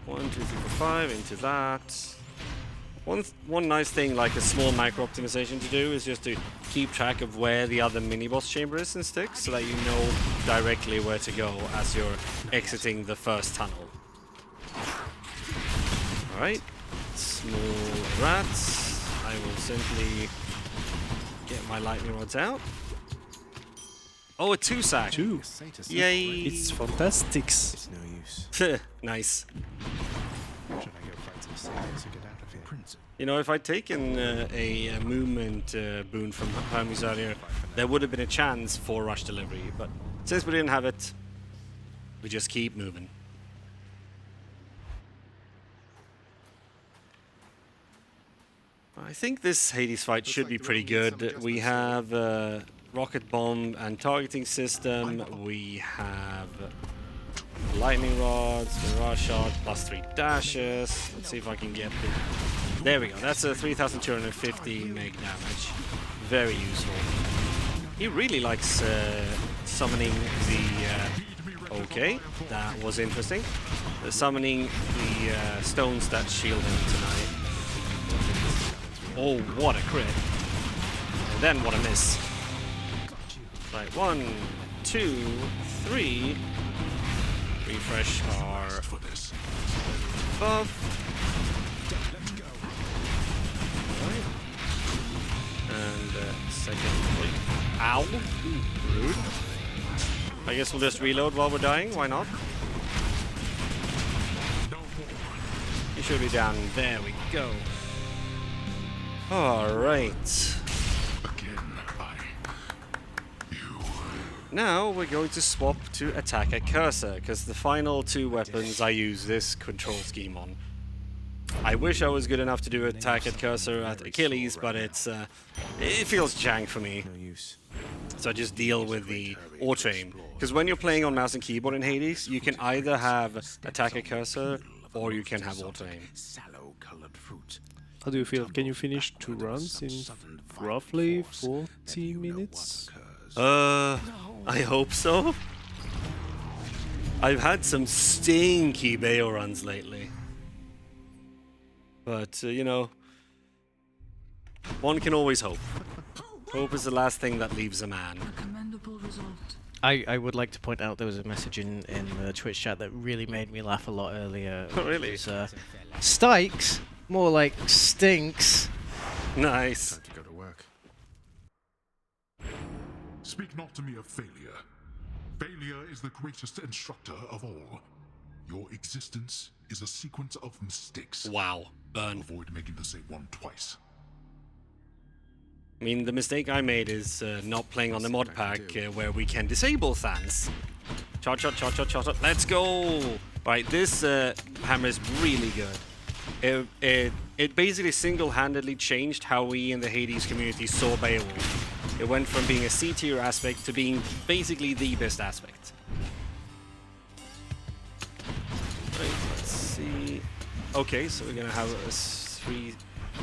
1, 2, 3, 4, 5 into that. One nice thing, like a small micro optimization to do, is just to keep track of where the other mini boss chamber is in Styx, so that you know directly where to go as you're exiting the first tunnel. All right, small rats. I will simply get my lightning rods out. Oh, a 2 sack. 2. Yay! It's fantastic. It's no use. Nice. Should I go fight some sailors to get out of here? Prince. You know, if I'd taken a movement boon from Hermes earlier, there would have been a chance for rush delivery, but since we didn't have it, we just keep moving. I think this Hades fight should be pretty good. We have rocket bomb and targeting system. We have lightning rods, mirage shot, +3 dashes. Let's see if I can get the... There we go. That's a 3,250 meg damage. Very useful. He really likes summoning the... okay, that was interesting. Summoning the stones that shield him tonight. Oh, what a crit. And then what a miss. Right, 1, 2, 3. Refresh our buff. Right. And second. Ow. Rude. I guess we'll just reload while we're dying. Why not? He should be down. There we go. Alright. Now we're going to swap to attack at cursor, because the final 2 weapons I use this control scheme on. I wish I was good enough to do attack at cursor at Achilles, but it's it feels jank for me. No use. So I just deal with the auto aim. Because when you're playing on mouse and keyboard in Hades, you can either have attacker cursor or you can have auto aim. Sallow-colored fruit. How do you feel? Can you finish 2 runs in roughly 40 minutes? I hope so. I've had some stinky Bayo runs lately. But, you know, one can always hope. Hope is the last thing that leaves a man. Commendable result. I would like to point out there was a message in the Twitch chat that really made me laugh a lot earlier. Oh, really? It was, Styx, more like stinks. Nice. Time to go to work. Speak not to me of failure. Failure is the greatest instructor of all. Your existence is a sequence of mistakes. Wow. Burn. Avoid making the same one twice. I mean, the mistake I made is not playing on the mod pack where we can disable Thans. Shot, shot, shot, shot, shot, shot. Let's go! Right, this hammer is really good. It basically single-handedly changed how we in the Hades community saw Beowulf. It went from being a C-tier aspect to being basically the best aspect. Right, let's see. Okay, so we're gonna have a 3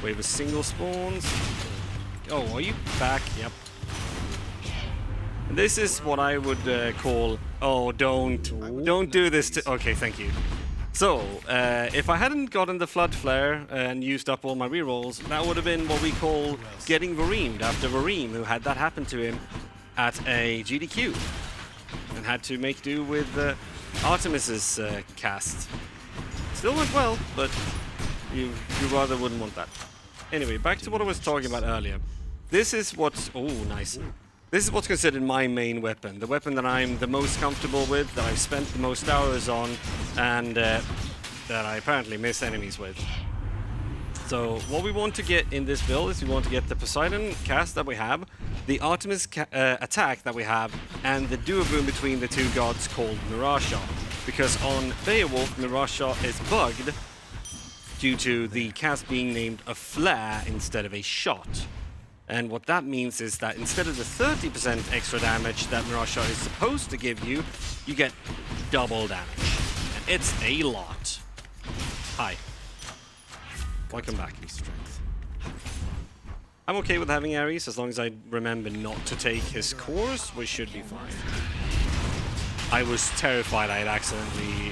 wave of single spawns. Oh, are you back? Yep. And this is what I would call... Oh, don't do this to... Okay, thank you. So, if I hadn't gotten the Flood Flare and used up all my rerolls, that would have been what we call getting Vareemed after Vareem, who had that happen to him at a GDQ. And had to make do with Artemis's cast. Still went well, but you rather wouldn't want that. Anyway, back to what I was talking about earlier. This is what's... Oh, nice. This is what's considered my main weapon. The weapon that I'm the most comfortable with, that I've spent the most hours on, and that I apparently miss enemies with. So, what we want to get in this build is we want to get the Poseidon cast that we have, the Artemis attack that we have, and the duo boom between the two gods called Mirage Shot. Because on Beowulf, Mirage Shot is bugged due to the cast being named a flare instead of a shot. And what that means is that instead of the 30% extra damage that Mirage Shot is supposed to give you, you get double damage. And it's a lot. Hi. Welcome back. I'm okay with having Ares, as long as I remember not to take his cores, we should be fine. I was terrified I had accidentally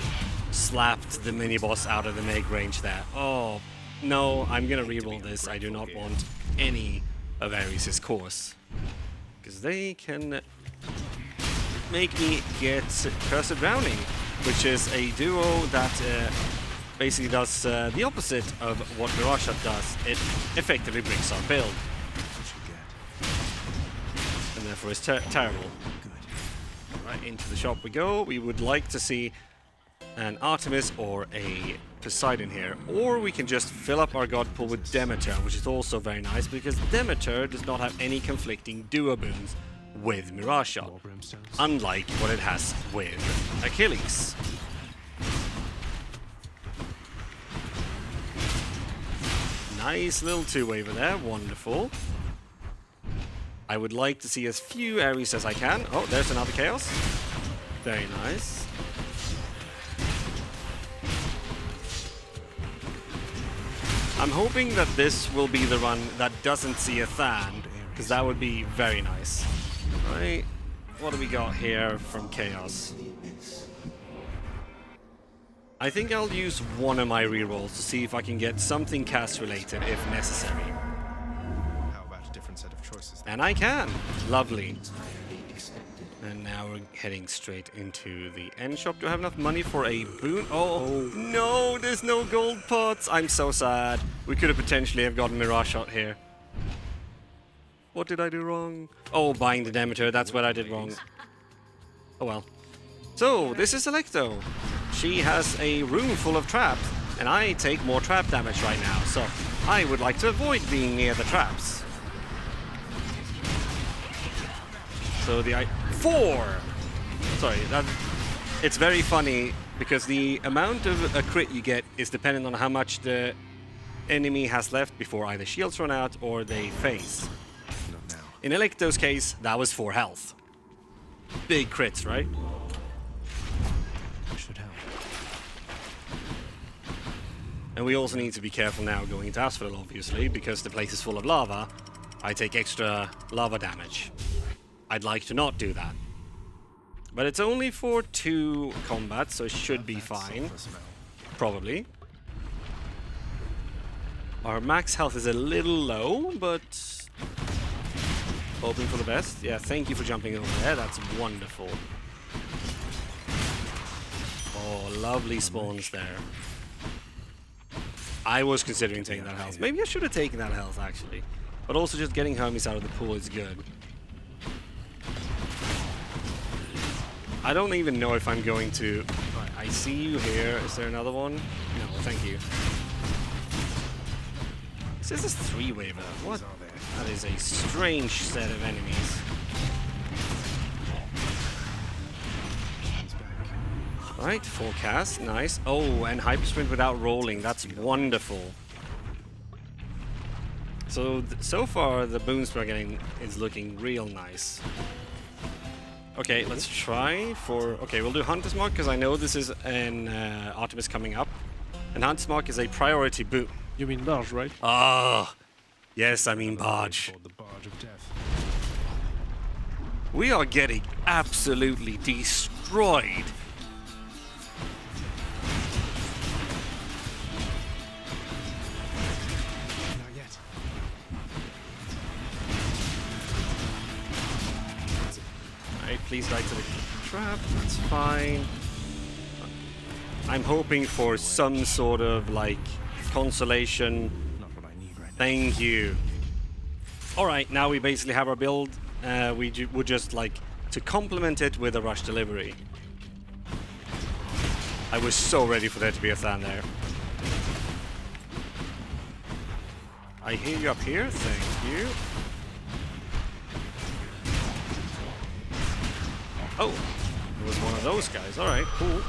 slapped the mini-boss out of the Meg range there. Oh, no, I'm gonna reroll this. I do not want any of Ares' cores. Because they can make me get Cursed Drowning, which is a duo that basically does the opposite of what Mirage Shot does. It effectively breaks our build. And therefore it's terrible. Right, into the shop we go. We would like to see an Artemis or a Poseidon here. Or we can just fill up our god pool with Demeter, which is also very nice because Demeter does not have any conflicting duo booms with Mirage Shot, unlike what it has with Achilles. Nice little two-waver there, wonderful. I would like to see as few Ares as I can. Oh, there's another Chaos. Very nice. I'm hoping that this will be the run that doesn't see a Than, because that would be very nice. Right, what do we got here from Chaos? I think I'll use one of my rerolls to see if I can get something cast related if necessary. How about a different set of choices? And I can! Lovely. And now we're heading straight into the end shop. Do I have enough money for a boon? Oh, no, there's no gold pots. I'm so sad. We could have potentially have gotten Mirage Shot here. What did I do wrong? Oh, buying the Demeter. That's what I did wrong. Oh well. So, this is Electo. She has a room full of traps, and I take more trap damage right now, so I would like to avoid being near the traps. So the 4! Sorry, it's very funny because the amount of a crit you get is dependent on how much the enemy has left before either shields run out or they phase. Not now. In Electo's case, that was 4 health. Big crits, right? Should help. And we also need to be careful now going into Asphodel, obviously, because the place is full of lava. I take extra lava damage. I'd like to not do that. But it's only for 2 combats, so it should be fine. Probably. Our max health is a little low, but hoping for the best. Yeah, thank you for jumping over there. That's wonderful. Oh, lovely spawns there. I was considering taking that health. Maybe I should have taken that health, actually. But also just getting Hermes out of the pool is good. I don't even know if I'm going to... Right, I see you here. Is there another one? No, thank you. This is 3-waver. What? That is a strange set of enemies. Right, full cast, nice. Oh, and hyper sprint without rolling. That's wonderful. So so far the boons we're getting is looking real nice. Okay, let's try for... Okay, we'll do Hunter's Mark because I know this is an Artemis coming up. And Hunter's Mark is a priority boon. You mean barge, right? Ah, yes, I mean barge. The barge of death. We are getting absolutely destroyed. Not yet. Alright, please die to the trap. That's fine. I'm hoping for some sort of like consolation. Not what I need right now. Thank you. Alright, now we basically have our build. We would just like to complement it with a rush delivery. I was so ready for there to be a Than there. I hear you up here. Thank you. Oh, it was one of those guys. Alright, cool.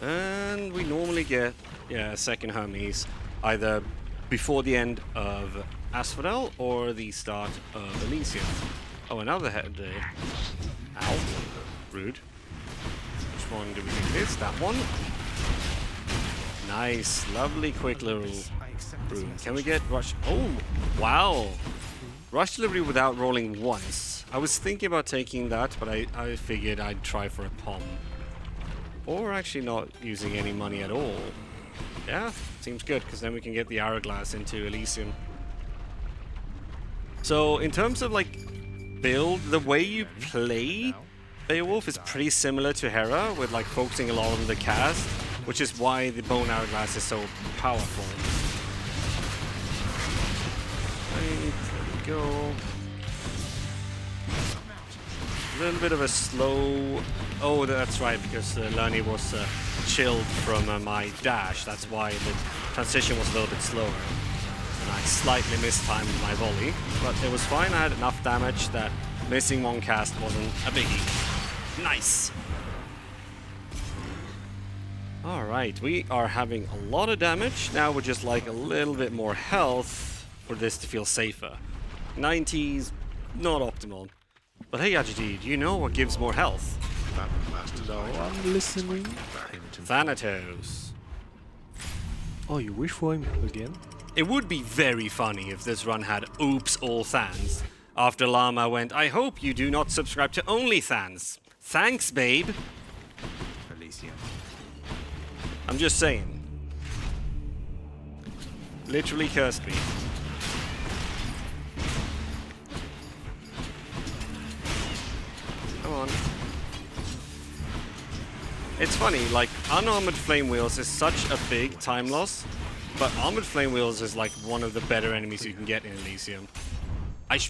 And we normally get, yeah, a second Hermes either before the end of Asphodel or the start of Elysium. Oh, another head there. Ow. Rude. Which one do we think it is? That one? Nice. Lovely quick little room. Can we get rush? Oh, wow. Rush delivery without rolling once. I was thinking about taking that, but I figured I'd try for a pom. Or actually not using any money at all. Yeah, seems good, because then we can get the Hourglass into Elysium. So, in terms of, like, build, the way you play Beowulf is pretty similar to Hera, with, like, focusing a lot on the cast, which is why the Bone Hourglass is so powerful. Right, there we go. A little bit of a slow... Oh, that's right, because Lernie was chilled from my dash. That's why the transition was a little bit slower. And I slightly mistimed my volley, but it was fine. I had enough damage that missing one cast wasn't a biggie. Nice! Alright, we are having a lot of damage. Now we're just like a little bit more health for this to feel safer. 90's not optimal. But hey, Ajity, do you know what gives more health? I'm listening. Thanatos. Oh, you wish for him again? It would be very funny if this run had oops all Thans. After Llama went, I hope you do not subscribe to only Thans. Thanks, babe. Elysium. I'm just saying. Literally cursed me. Come on. It's funny, like, unarmored flame wheels is such a big time loss, but armored flame wheels is like one of the better enemies you can get in Elysium.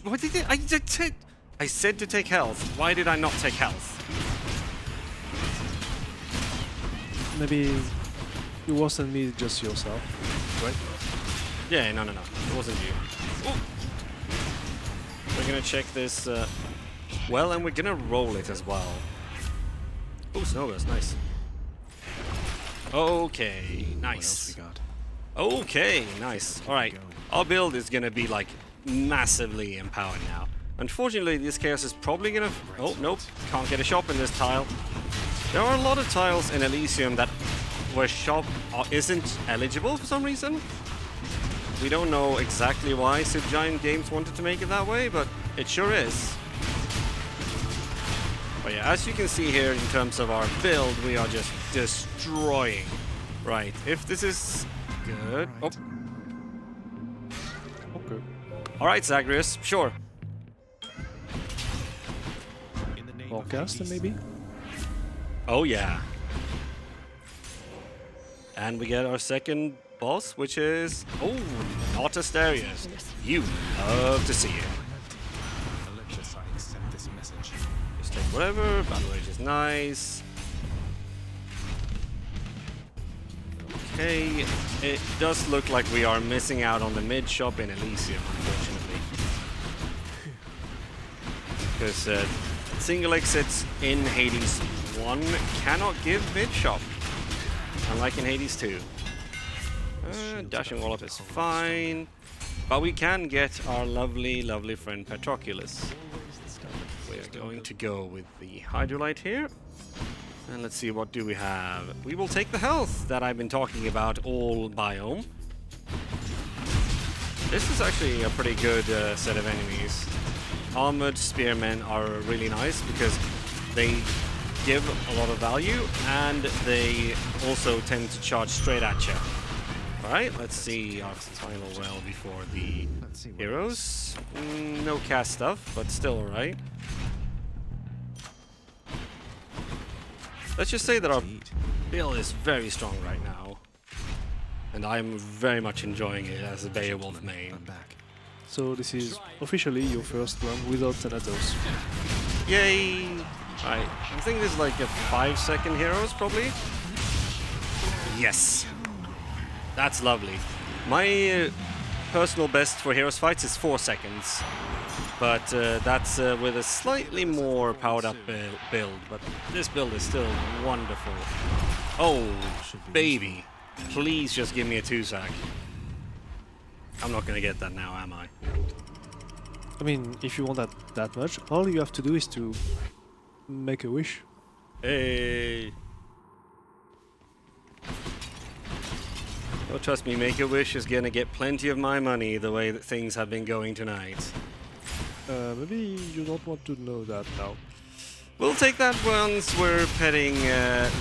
What did I said to take health. Why did I not take health? Maybe it wasn't me, just yourself, right? Yeah, no. It wasn't you. Ooh. We're gonna check this, well, and we're gonna roll it as well. Oh, Snowburst, nice. Okay, nice. Okay, nice. Alright, our build is gonna be, like, massively empowered now. Unfortunately, this chaos is probably gonna... Oh, nope. Can't get a shop in this tile. There are a lot of tiles in Elysium where shop isn't eligible for some reason. We don't know exactly why Supergiant Games wanted to make it that way, but it sure is. But yeah, as you can see here in terms of our build, we are just destroying. Right, if this is good... Oh. Okay. Alright, Zagreus, sure. Forecast, maybe? Oh yeah. And we get our second boss, which is... Oh, not Asterius. You love to see it. Just take whatever, battle rage is nice. Okay, it does look like we are missing out on the mid shop in Elysium, unfortunately. Because single exits in Hades 1 cannot give mid shop, unlike in Hades 2. Dashing Wallop is fine, but we can get our lovely, lovely friend Patroclus. We are going to go with the Hydrolite here. And let's see, what do we have? We will take the health that I've been talking about all biome. This is actually a pretty good set of enemies. Armored spearmen are really nice because they give a lot of value and they also tend to charge straight at you. Alright, let's see our final well before the heroes. No cast stuff, but still alright. Let's just say that our build is very strong right now. And I'm very much enjoying it as a Beowulf main. So this is officially your first run without Thanatos. Yay! Alright, I think this is like a 5-second heroes probably. Yes! That's lovely. My personal best for heroes fights is 4 seconds. But that's with a slightly more powered up build. But this build is still wonderful. Oh, baby. Please just give me a 2-sack. I'm not gonna get that now, am I? I mean, if you want that much, all you have to do is to make a wish. Hey! Oh, trust me, Make-A-Wish is gonna get plenty of my money the way that things have been going tonight. Maybe you don't want to know that now. We'll take that once we're petting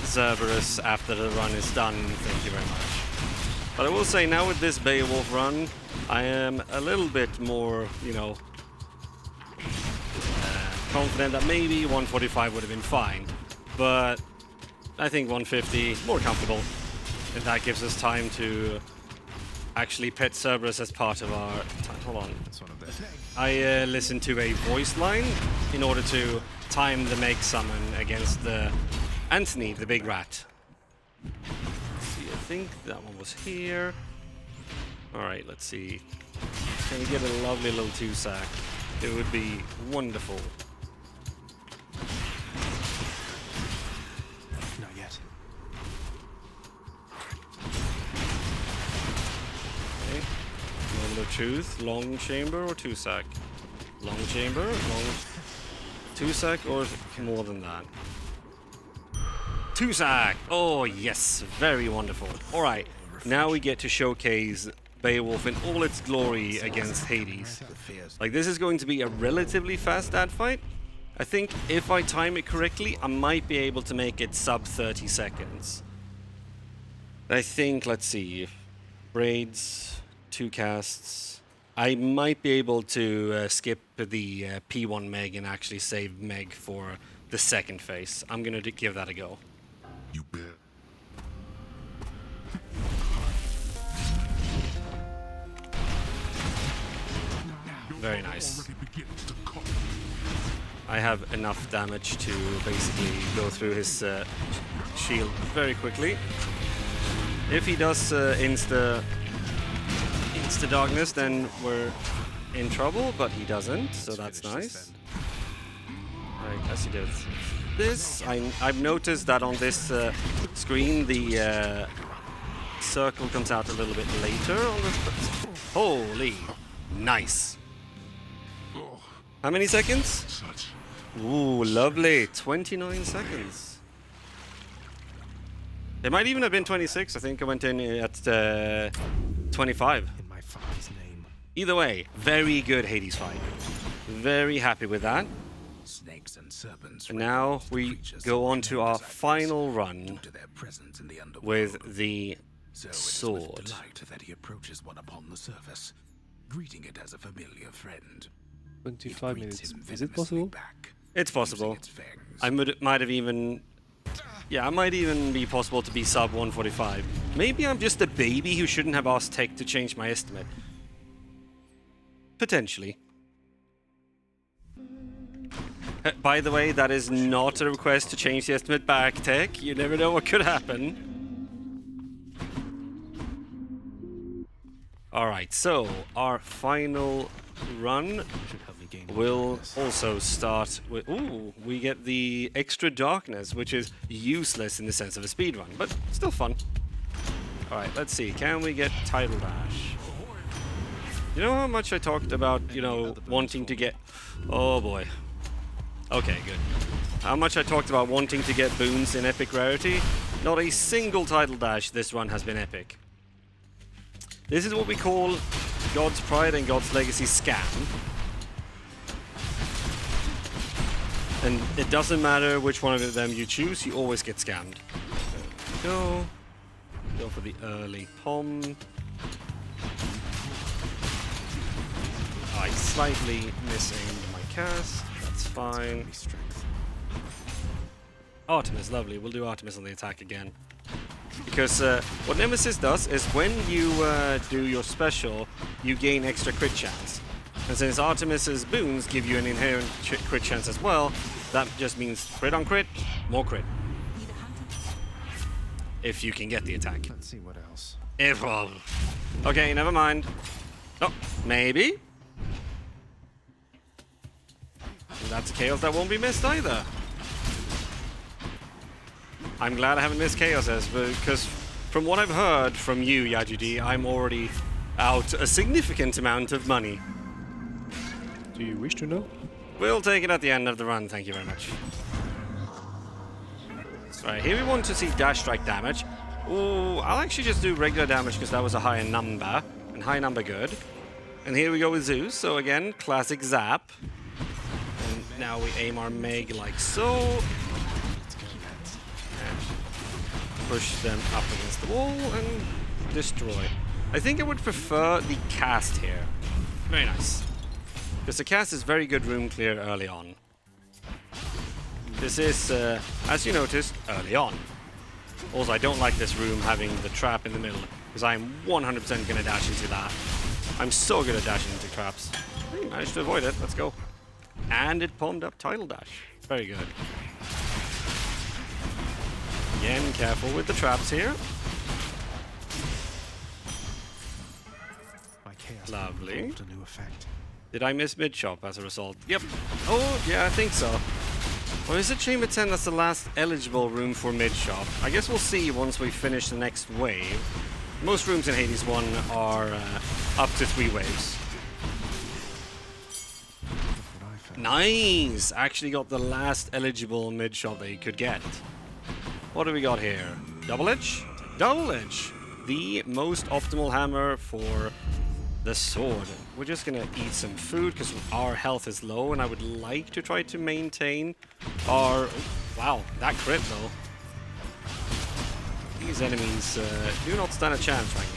Cerberus after the run is done, thank you very much. But I will say, now with this Beowulf run, I am a little bit more, you know, confident that maybe 145 would have been fine. But I think 150, more comfortable. And that gives us time to actually pet Cerberus as part of our... Hold on. I listened to a voice line in order to time the Meg summon against the Anthony, the big rat. Let's see, I think that one was here. Alright, let's see. Can we get a lovely little 2-sack? It would be wonderful. Not yet. Okay. Moment of truth. Long chamber or 2-sack? Long chamber, long 2-sack or more than that? 2-sack! Oh yes, very wonderful. Alright, now we get to showcase Beowulf in all its glory against Hades. Like, this is going to be a relatively fast ad fight. I think if I time it correctly, I might be able to make it sub 30 seconds. I think, let's see, braids, 2 casts. I might be able to skip the P1 Meg and actually save Meg for the second phase. I'm gonna give that a go. You bet. Very nice. I have enough damage to basically go through his shield very quickly. If he does insta darkness, then we're in trouble, but he doesn't, so that's nice. I guess he did this. I've noticed that on this screen the circle comes out a little bit later on the... Holy! Nice! How many seconds? Such Ooh, lovely. 29 seconds. It might even have been 26. I think I went in at 25. In my father's name. Either way, very good Hades fight. Very happy with that. Snakes and serpents. And now we go on to our final run due to their presence in the underworld. with the So it is sword. with delight that he approaches one upon the surface, greeting it as a familiar friend. 25 It minutes. greets him Is it venomously possible? back, It's using possible. its fangs. I might have even... Yeah, it might even be possible to be sub 145. Maybe I'm just a baby who shouldn't have asked tech to change my estimate. Potentially. By the way, that is not a request to change the estimate back, tech. You never know what could happen. Alright, so our final run Should help me gain will awareness. also start with... Ooh, we get the extra darkness, which is useless in the sense of a speedrun, but still fun. Alright, let's see. Can we get Tidal Dash? You know how much I talked about, you know, wanting to get... Oh boy. Okay, good. How much I talked about wanting to get boons in epic rarity? Not a single Tidal Dash this run has been epic. This is what we call God's Pride and God's Legacy scam. And it doesn't matter which one of them you choose, you always get scammed. Go. Go for the early pom. I slightly misaimed my cast. That's fine. Strength. Artemis, lovely. We'll do Artemis on the attack again. Because what Nemesis does is when you do your special, you gain extra crit chance. And since Artemis's boons give you an inherent crit chance as well, that just means crit on crit, more crit. If you can get the attack. Let's see what else. If okay, never mind. Oh, maybe. That's a chaos that won't be missed either. I'm glad I haven't missed Chaoses, because from what I've heard from you, Yajudi, I'm already out a significant amount of money. Do you wish to know? We'll take it at the end of the run, thank you very much. Right, here we want to see dash strike damage. Ooh, I'll actually just do regular damage because that was a higher number, and high number good. And here we go with Zeus, so again, classic zap. And now we aim our Meg like so. Push them up against the wall and destroy. I think I would prefer the cast here. Very nice. Because the cast is very good room clear early on. This is, as you noticed, early on. Also, I don't like this room having the trap in the middle, because I'm 100% going to dash into that. I'm so good at dashing into traps. Hey, managed to avoid it. Let's go. And it palmed up Tidal Dash. Very good. Again, careful with the traps here. My chaos Lovely. evolved a new effect. Did I miss mid-shop as a result? Yep. Oh, yeah, I think so. Or is it Chamber 10 that's the last eligible room for mid-shop? I guess we'll see once we finish the next wave. Most rooms in Hades 1 are up to 3 waves. Look what I found. Nice! Actually got the last eligible mid-shop that you could get. What do we got here? Double Edge? Double Edge! The most optimal hammer for the sword. We're just gonna eat some food because our health is low and I would like to try to maintain our... Wow, that crit though. These enemies do not stand a chance right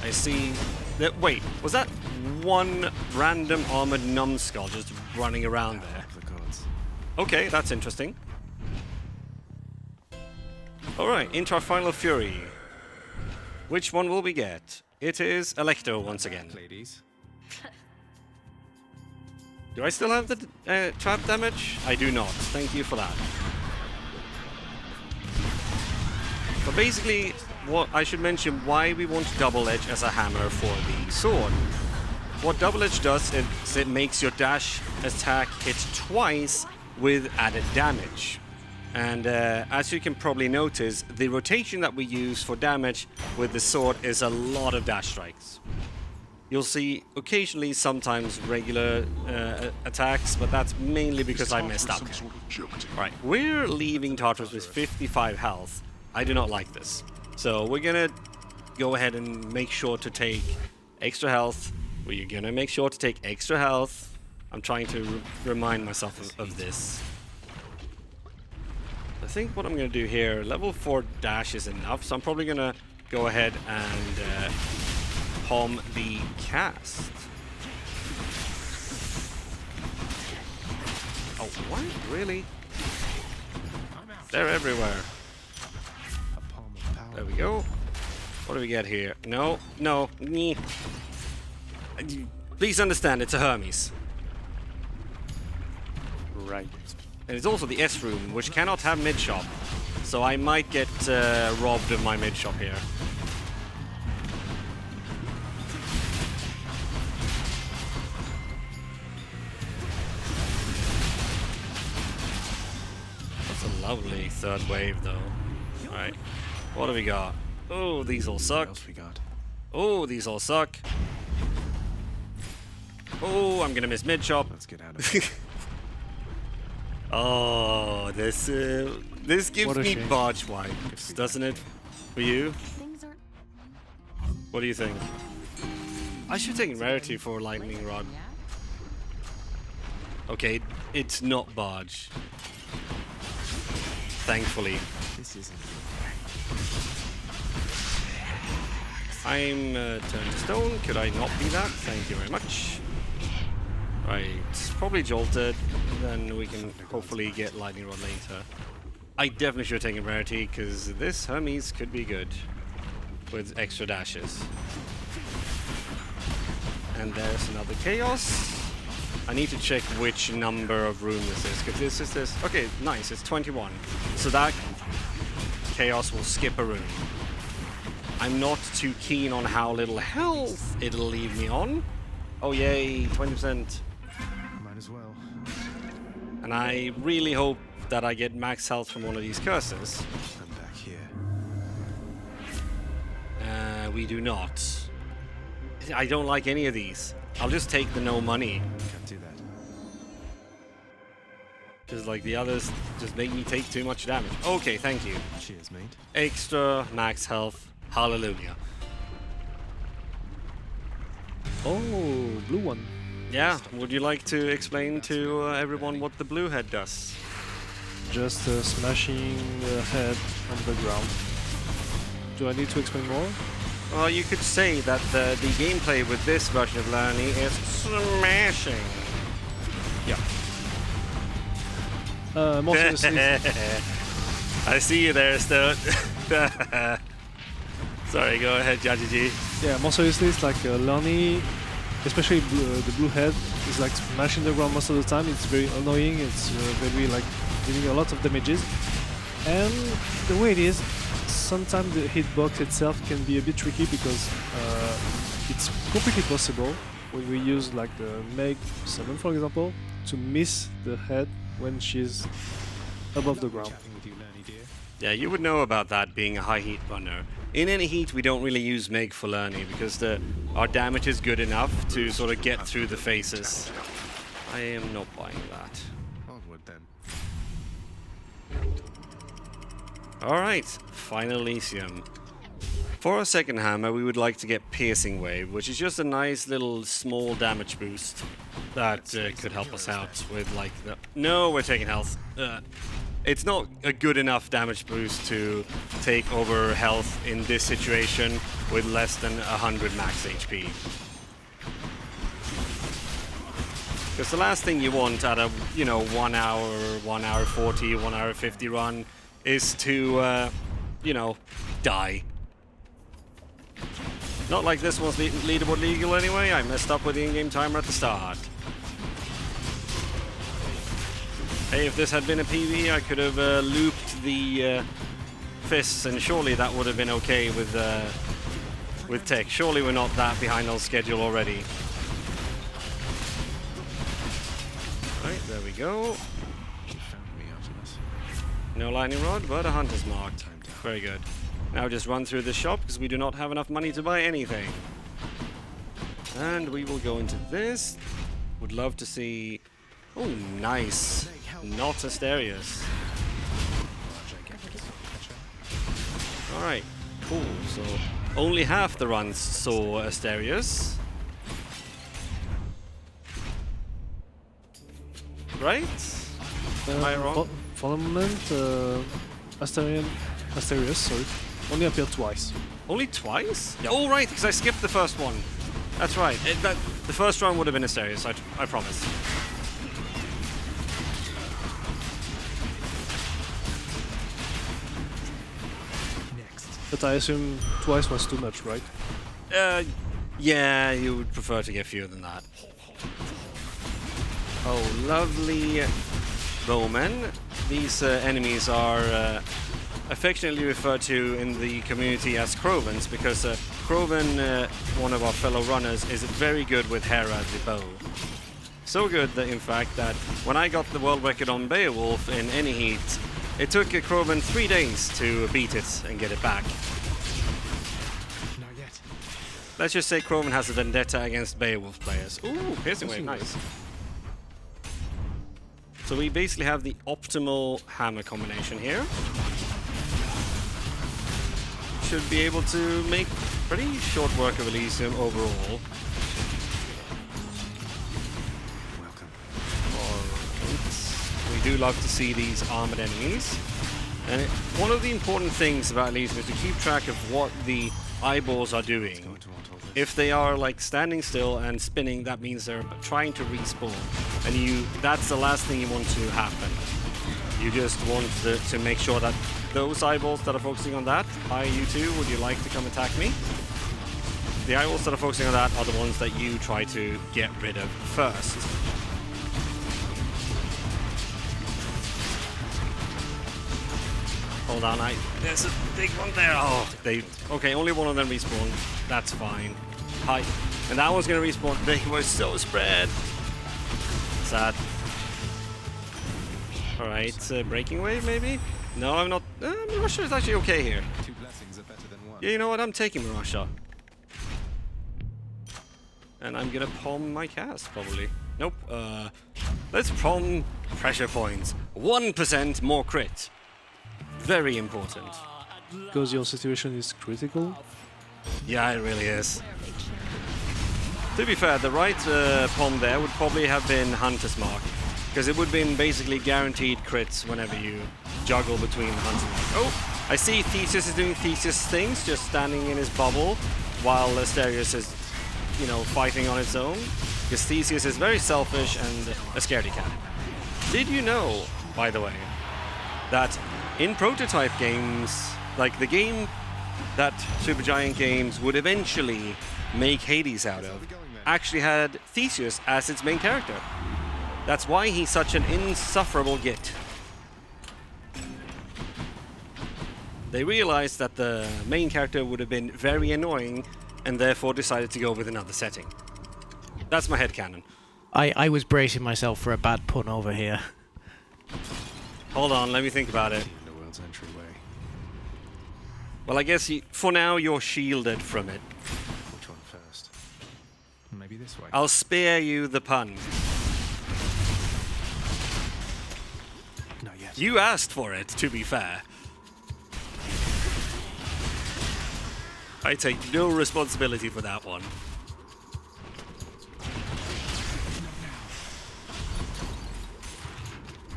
now. I see... that. Wait, was that one random armored numbskull just running around there? The gods. Okay, that's interesting. Alright, into our final fury. Which one will we get? It is Electo once again. Ladies. Do I still have the trap damage? I do not. Thank you for that. But basically, what I should mention why we want Double Edge as a hammer for the sword. What Double Edge does is it makes your dash attack hit twice with added damage. And as you can probably notice, the rotation that we use for damage with the sword is a lot of dash strikes. You'll see occasionally, sometimes regular attacks, but that's mainly because I messed up. Some sort of joke to you. Right, we're leaving Tartarus with 55 health. I do not like this. So we're gonna go ahead and make sure to take extra health. We're gonna make sure to take extra health. I'm trying to remind myself of this. I think what I'm gonna do here, level 4 dash is enough, so I'm probably gonna go ahead and palm the cast. Oh, what? Really? They're everywhere. A palm of power. There we go. What do we get here? No, no, nee. Please understand, it's a Hermes. Right. And it's also the S room, which cannot have mid shop. So I might get robbed of my mid shop here. That's a lovely third wave, though. Alright, what do we got? Oh, these all What suck. else we got? Oh, these all suck. Oh, I'm gonna miss mid shop. Let's get out of here. Oh, this gives What a me shame. barge vibes, doesn't it? For you? Things aren't. What do you think? I should take rarity for lightning rod. Yeah? Okay, it's not barge. Thankfully. This isn't. I'm turned to stone. Could I not be that? Thank you very much. Right, probably jolted. Then we can hopefully get lightning rod later. I definitely should have taken rarity because this Hermes could be good with extra dashes. And there's another chaos. I need to check which number of room this is because this is this. Okay, nice. It's 21. So that chaos will skip a room. I'm not too keen on how little health it'll leave me on. Oh yay, 20%. Might as well. And I really hope that I get max health from one of these curses. I'm back here. We do not. I don't like any of these. I'll just take the no money. Can't do that. Because like the others just make me take too much damage. Okay, thank you. Cheers, mate. Extra max health. Hallelujah. Oh, blue one. Yeah, would you like to explain to everyone what the blue head does? Just smashing the head on the ground. Do I need to explain more? Well, you could say that the gameplay with this version of Lernie is smashing. Yeah. More seriously, I see you there, Stone. Sorry, go ahead, Jajiji. yeah, more seriously, it's like Lernie, especially the blue head, is like smashing the ground most of the time. It's very annoying. It's very like dealing a lot of damages, and the way it is, sometimes the hitbox itself can be a bit tricky because it's completely possible when we use like the Meg 7, for example, to miss the head when she's above the ground. Chatting with you, Lernie, dear. Yeah, you would know about that being a high heat runner. In any heat, we don't really use Meg for Lernie because our damage is good enough to sort of get through the faces. I am not buying that. Onward then. Alright, final Elysium. For our second hammer, we would like to get Piercing Wave, which is just a nice little small damage boost that could help us out with like the... No, we're taking health. It's not a good enough damage boost to take over health in this situation with less than 100 max HP. Because the last thing you want at a, 1 hour, 1 hour 40, 1 hour 50 run is to, die. Not like this one's leaderboard legal anyway. I messed up with the in-game timer at the start. Hey, if this had been a PV, I could have looped the fists, and surely that would have been okay with tech. Surely we're not that behind on schedule already. Right, there we go. She found me out of this. No lightning rod, but a hunter's mark. Very good. Now just run through the shop because we do not have enough money to buy anything. And we will go into this. Would love to see... Oh, nice. Not Asterius. Alright, cool. So only half the runs saw Asterius. Right? Am I wrong? Firmament, Asterius, sorry, only appeared twice. Only twice? Yeah. Oh, right, because I skipped the first one. That's right. The first round would have been Asterius, I promise. But I assume twice was too much, right? Yeah, you would prefer to get fewer than that. Oh, lovely bowmen. These enemies are affectionately referred to in the community as Crovens, because Croven, one of our fellow runners, is very good with Hera the bow. So good that, in fact, that when I got the world record on Beowulf in any heat, it took Croven 3 days to beat it and get it back. Not yet. Let's just say Croven has a vendetta against Beowulf players. Ooh, piercing wave, nice. So we basically have the optimal hammer combination here. Should be able to make pretty short work of Elysium overall. Welcome. Alright. We do love to see these armored enemies. And one of the important things about Elysium is to keep track of what the eyeballs are doing. Going to want all this. If they are like standing still and spinning, that means they're trying to respawn. And that's the last thing you want to happen. You just want to make sure that those eyeballs that are focusing on that, hi you two, would you like to come attack me? The eyeballs that are focusing on that are the ones that you try to get rid of first. Hold on, there's a big one there. Oh, okay, only one of them respawned. That's fine. Hi. And that one's gonna respawn. They were so spread. Sad. Alright, breaking wave maybe? No, I'm not. Mirasha is actually okay here. 2 blessings are better than 1. Yeah, you know what? I'm taking Mirasha. And I'm gonna palm my cast, probably. Nope. Let's palm pressure points. 1% more crit. Very important. Because your situation is critical. Yeah, it really is. To be fair, the right palm there would probably have been Hunter's Mark, because it would have been basically guaranteed crits whenever you juggle between the Hunter's Mark. Oh, I see Theseus is doing Theseus things, just standing in his bubble, while Asterius is, fighting on its own, because Theseus is very selfish and a scaredy cat. Did you know, by the way, that in prototype games, like the game that Supergiant Games would eventually make Hades out of, actually had Theseus as its main character. That's why he's such an insufferable git. They realized that the main character would have been very annoying and therefore decided to go with another setting. That's my headcanon. I was bracing myself for a bad pun over here. Hold on, let me think about it. The world's entryway. Well, I guess for now you're shielded from it. Which one first? Maybe this way. I'll spare you the pun. Not yet. You asked for it, to be fair. I take no responsibility for that one.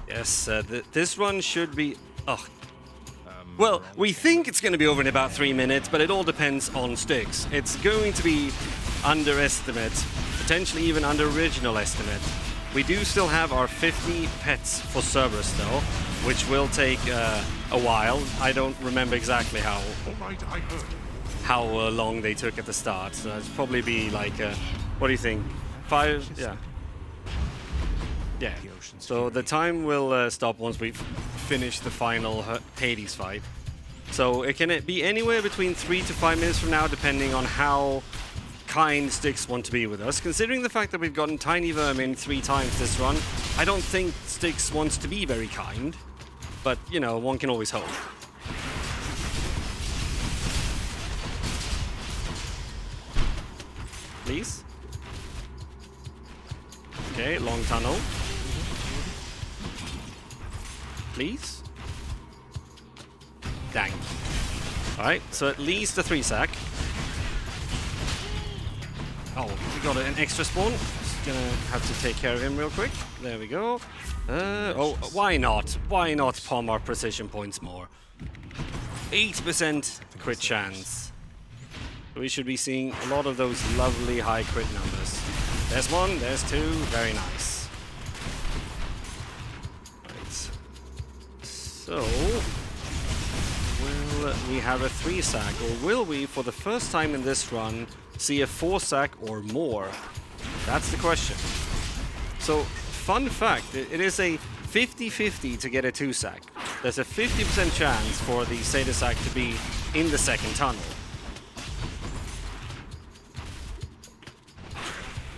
Yes, this one should be... Oh. Well, we think it's going to be over in about 3 minutes, but it all depends on Styx. It's going to be underestimate, potentially even under original estimate. We do still have our 50 pets for Cerberus, though, which will take a while. I don't remember exactly how long they took at the start. So it'll probably be like, what do you think? 5? Yeah. Yeah. So the time will stop once we've finished the final Hades fight. So it can be anywhere between 3 to 5 minutes from now, depending on how kind Styx want to be with us. Considering the fact that we've gotten Tiny Vermin 3 times this run, I don't think Styx wants to be very kind. But, one can always hope. Please? Okay, long tunnel. Please. Dang. Alright, so at least a 3-sack. Oh, we got an extra spawn. Just gonna have to take care of him real quick. There we go. Oh, why not? Why not palm our precision points more? 80% crit chance. We should be seeing a lot of those lovely high crit numbers. There's one, there's two, very nice. Right. So, will we have a 3-sack, or will we, for the first time in this run, see a 4-sack or more? That's the question. So, fun fact, it is a 50-50 to get a 2-sack. There's a 50% chance for the Zeta sack to be in the second tunnel.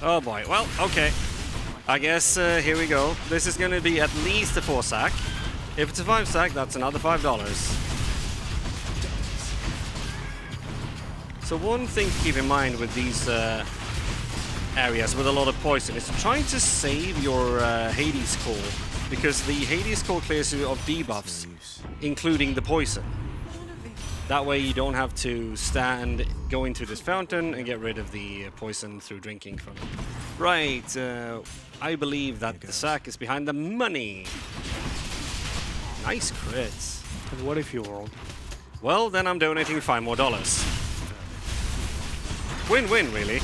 Oh boy, well, okay. I guess here we go. This is gonna be at least a 4-sack. If it's a 5-sack, that's another $5. So one thing to keep in mind with these areas with a lot of poison is trying to save your Hades core, because the Hades core clears you of debuffs, including the poison. That way you don't have to go into this fountain and get rid of the poison through drinking from it. Right, I believe that the sack is behind the money. Nice crits. And what if you roll? Well, then I'm donating $5 more. Win-win, really.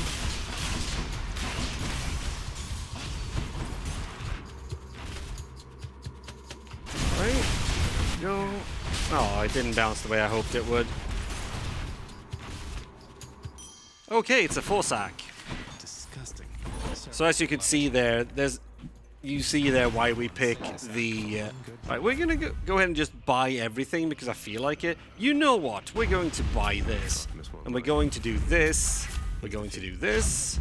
Right, go. Oh, it didn't bounce the way I hoped it would. Okay, it's a 4-sack. Disgusting. So as you can see there, you see there why we pick the... right, we're gonna go ahead and just buy everything because I feel like it. You know what? We're going to buy this. And we're going to do this. We're going to do this.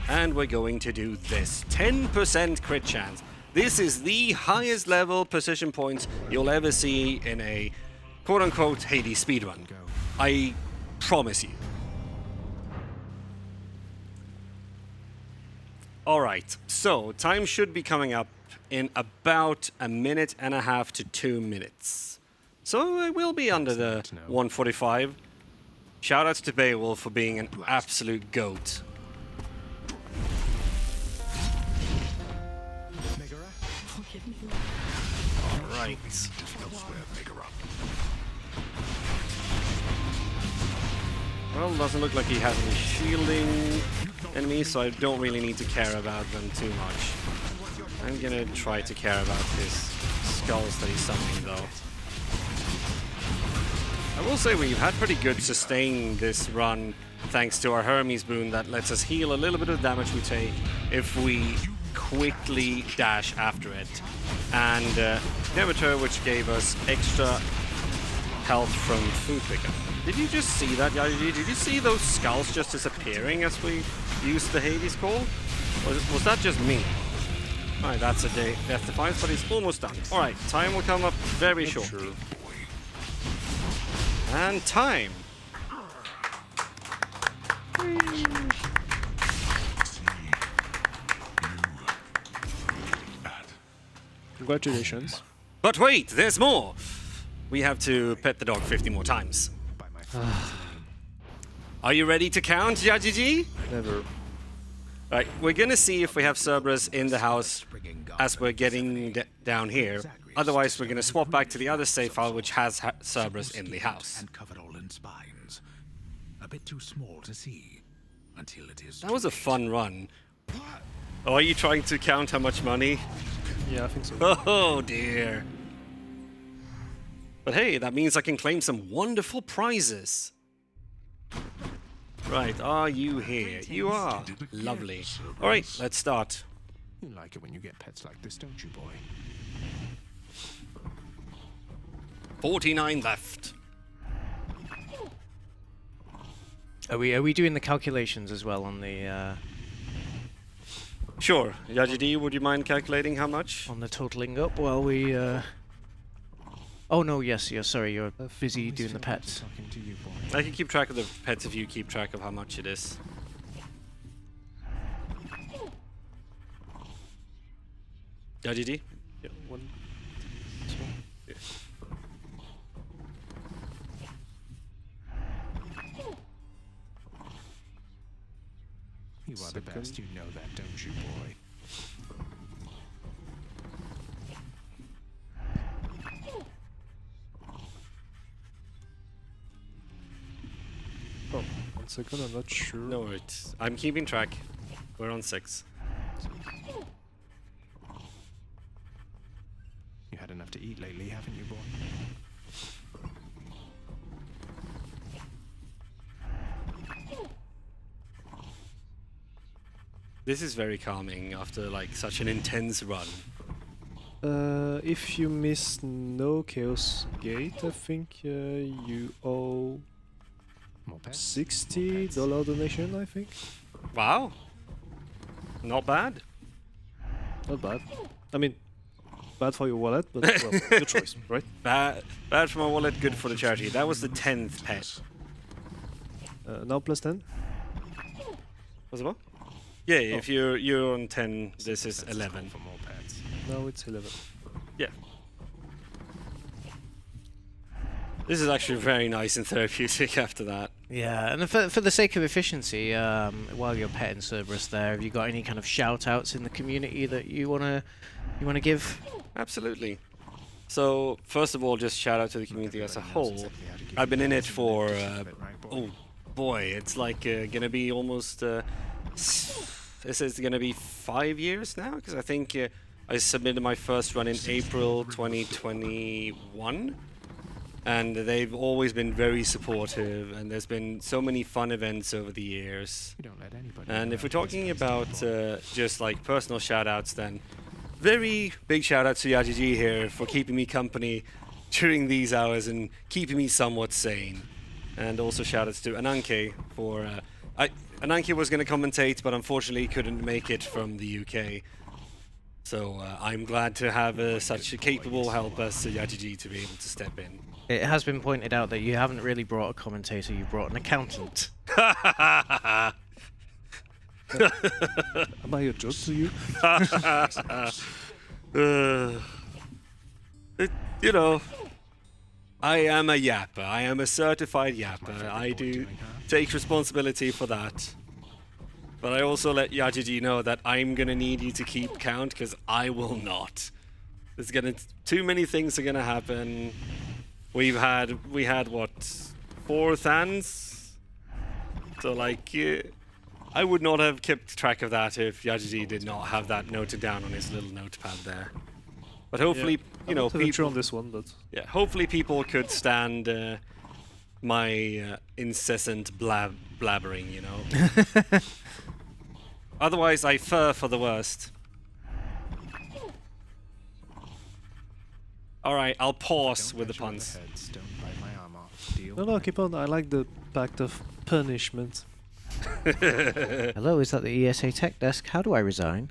And we're going to do this. 10% crit chance. This is the highest level precision points you'll ever see in a quote-unquote Hades speedrun. I promise you. Alright, so time should be coming up in about 1.5 to 2 minutes. So it will be under the 1:45. Shoutouts to Beowulf for being an absolute goat. Alright. Well, doesn't look like he has any shielding enemies, so I don't really need to care about them too much. I'm gonna try to care about his skulls that he's summoning, though. I will say we've had pretty good sustain this run, thanks to our Hermes boon that lets us heal a little bit of damage we take if we quickly dash after it. And Demeter, which gave us extra health from food pickup. Did you just see that, Yaji? Did you see those skulls just disappearing as we used the Hades call? Or was that just me? Alright, that's a death defiance, but it's almost done. Alright, time will come up very shortly. And time! Congratulations. But wait, there's more! We have to pet the dog 50 more times. Are you ready to count, Yajiji? Never. Right, we're gonna see if we have Cerberus in the house as we're getting down here. Otherwise, we're gonna swap back to the other save file, which has Cerberus in the house. And covered all in spines. A bit too small to see until it is. That was a fun run. Oh, are you trying to count how much money? Yeah, I think so. Oh dear. But hey, that means I can claim some wonderful prizes. Right, are you here? You are. Lovely. Alright, let's start. You like it when you get pets like this, don't you, boy? 49 left. Are we doing the calculations as well on the Sure. Yajidi, would you mind calculating how much? on the totaling up while we Oh no, yes, sorry, you're busy doing the pets. Talking to you, boy. I can keep track of the pets if you keep track of how much it is. GG. Yeah, one. You are the best, you know that, don't you, boy? Oh, 1 second, I'm not sure. No, I'm keeping track. We're on 6. You had enough to eat lately, haven't you, boy? This is very calming after like such an intense run. If you miss no Chaos Gate, I think you owe More pets? $60 donation, I think. Wow. Not bad. Not bad. I mean, bad for your wallet, but well, your choice, right? Bad for my wallet, good for the charity. That was the 10th pet. Now plus 10. Was it what? Yeah, if you're on 10, this is 11. For more pets. Now it's 11. Yeah. This is actually very nice and therapeutic after that. Yeah, and for the sake of efficiency, while you're petting Cerberus there, have you got any kind of shout-outs in the community that you wanna give? Absolutely. So, first of all, just shout out to the community as a whole. I've been in it for, oh boy, it's like gonna be almost, this is gonna be 5 years now, because I think I submitted my first run in April 2021. And they've always been very supportive, and there's been so many fun events over the years. You don't let anybody And know if we're that talking this about boy. just like personal shout-outs, then very big shout-out to Yajiji here for keeping me company during these hours and keeping me somewhat sane. And also shout-outs to Ananke for... Ananke was going to commentate, but unfortunately couldn't make it from the UK. So I'm glad to have such a capable help as Yajiji to be able to step in. It has been pointed out that you haven't really brought a commentator, you brought an accountant. Am I a joke to you? You know, I am a yapper. I am a certified yapper. I do take responsibility for that. But I also let Yajiji know that I'm gonna need you to keep count, because I will not. There's too many things are gonna happen. We had what, 4 Thans? So like, I would not have kept track of that if Yajiji did not have that noted down on his little notepad there. But hopefully, you know, people on this one, but yeah, hopefully people could stand my incessant blabbering, you know. Otherwise, I fear for the worst. All right, I'll pause with the puns. Heads, don't bite my arm off. Deal? no, keep on. I like the pact of punishment. Hello, is that the ESA Tech Desk? How do I resign?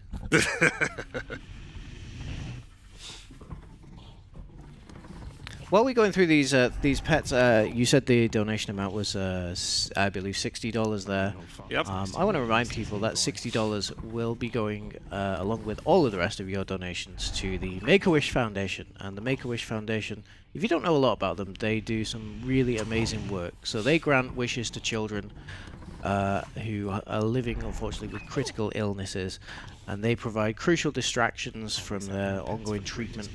While we're going through these pets, you said the donation amount was, I believe, $60 there. Yep. I want to remind people that $60 will be going, along with all of the rest of your donations, to the Make-A-Wish Foundation. And the Make-A-Wish Foundation, if you don't know a lot about them, they do some really amazing work. So they grant wishes to children who are living, unfortunately, with critical illnesses, and they provide crucial distractions from their ongoing treatment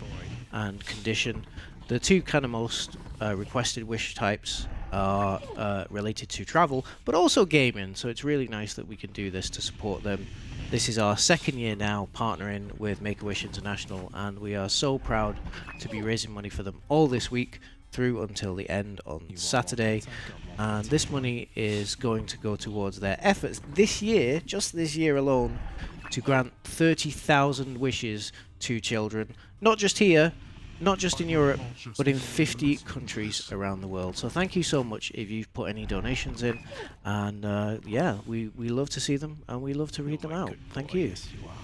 and condition. The two kind of most requested wish types are related to travel, but also gaming, so it's really nice that we can do this to support them. This is our 2nd year now partnering with Make-A-Wish International, and we are so proud to be raising money for them all this week through until the end on Saturday. And this money is going to go towards their efforts this year, just this year alone, to grant 30,000 wishes to children, not just here, not just in Europe, but in 50 countries around the world. So thank you so much if you've put any donations in, and yeah, we love to see them and we love to read them out. Thank you. Yes, you are.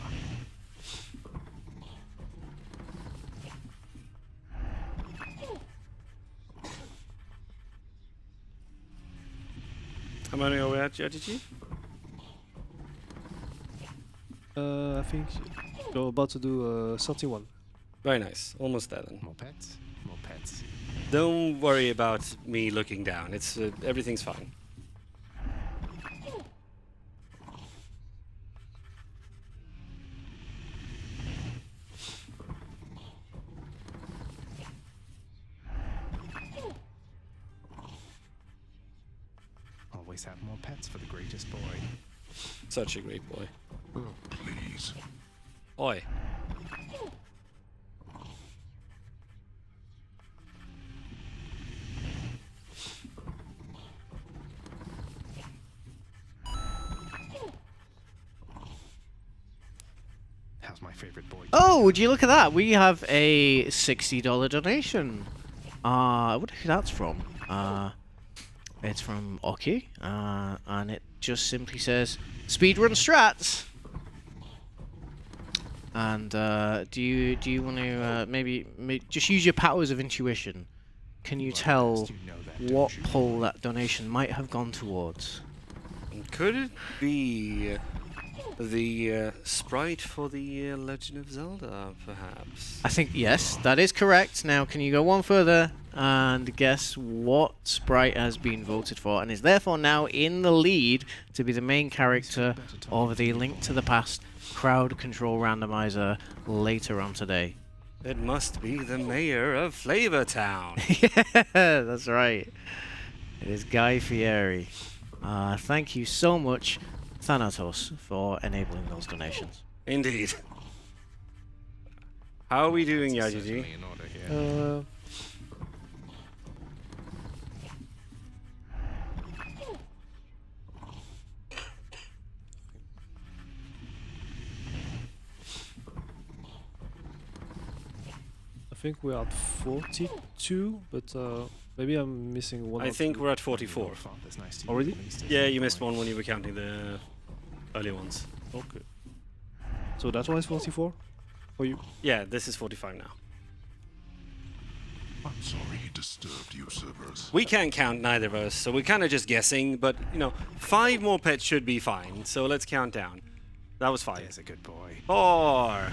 How many are we at, Yajiji? I think you're about to do 31. Very nice. Almost there then. More pets? More pets. Don't worry about me looking down. It's everything's fine. Always have more pets for the greatest boy. Such a great boy. Oh, please. Oi. How's my favorite boy? Oh, would you look at that? We have a $60 donation. I wonder who that's from. It's from OckE, and it just simply says Speedrun strats. And do you want to maybe just use your powers of intuition? Can you tell You know that, don't what you? pull that donation might have gone towards? Could it be the sprite for the Legend of Zelda, perhaps? I think yes, that is correct. Now, can you go one further and guess what sprite has been voted for and is therefore now in the lead to be the main character of the Link to the Past crowd control randomizer later on today? It must be the mayor of Flavortown. Yeah, that's right. It is Guy Fieri. Thank you so much, Thanatos, for enabling those donations. Indeed. How are we doing, It's Yajiji? certainly in order here. I think we're at 42, but maybe I'm missing one. I or think two. we're at 44. Father's nice to Already? you, at least. Yeah, you missed one when you were counting the earlier ones. Okay. So that one is 44 for you. Yeah, this is 45 now. I'm sorry he disturbed you, Cerberus. We can't count neither of us, so we're kind of just guessing, but, you know, 5 more pets should be fine, so let's count down. That was 5. There's a good boy. 4.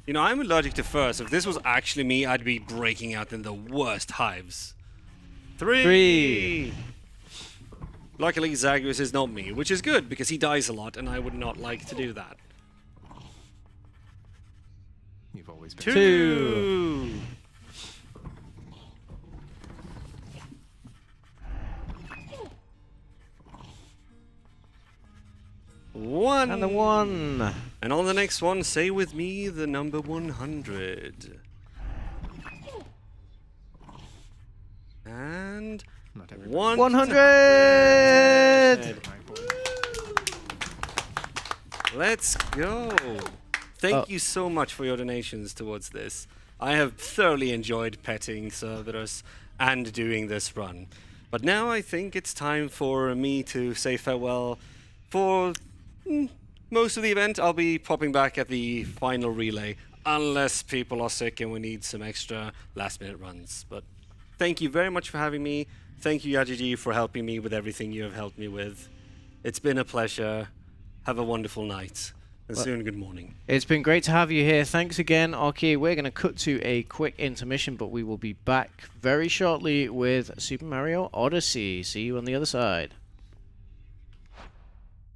You know, I'm allergic to fur, so if this was actually me, I'd be breaking out in the worst hives. 3. Luckily, Zagreus is not me, which is good, because he dies a lot, and I would not like to do that. You've always been 2. One. And the 1. And on the next one, say with me the number 100. And Not everybody. 100! My boy. Let's go. Thank you so much for your donations towards this. I have thoroughly enjoyed petting Cerberus and doing this run. But now I think it's time for me to say farewell for most of the event. I'll be popping back at the final relay, unless people are sick and we need some extra last-minute runs. But thank you very much for having me. Thank you, Yajiji, for helping me with everything you have helped me with. It's been a pleasure. Have a wonderful night. And soon, good morning. It's been great to have you here. Thanks again, OckE. We're going to cut to a quick intermission, but we will be back very shortly with Super Mario Odyssey. See you on the other side.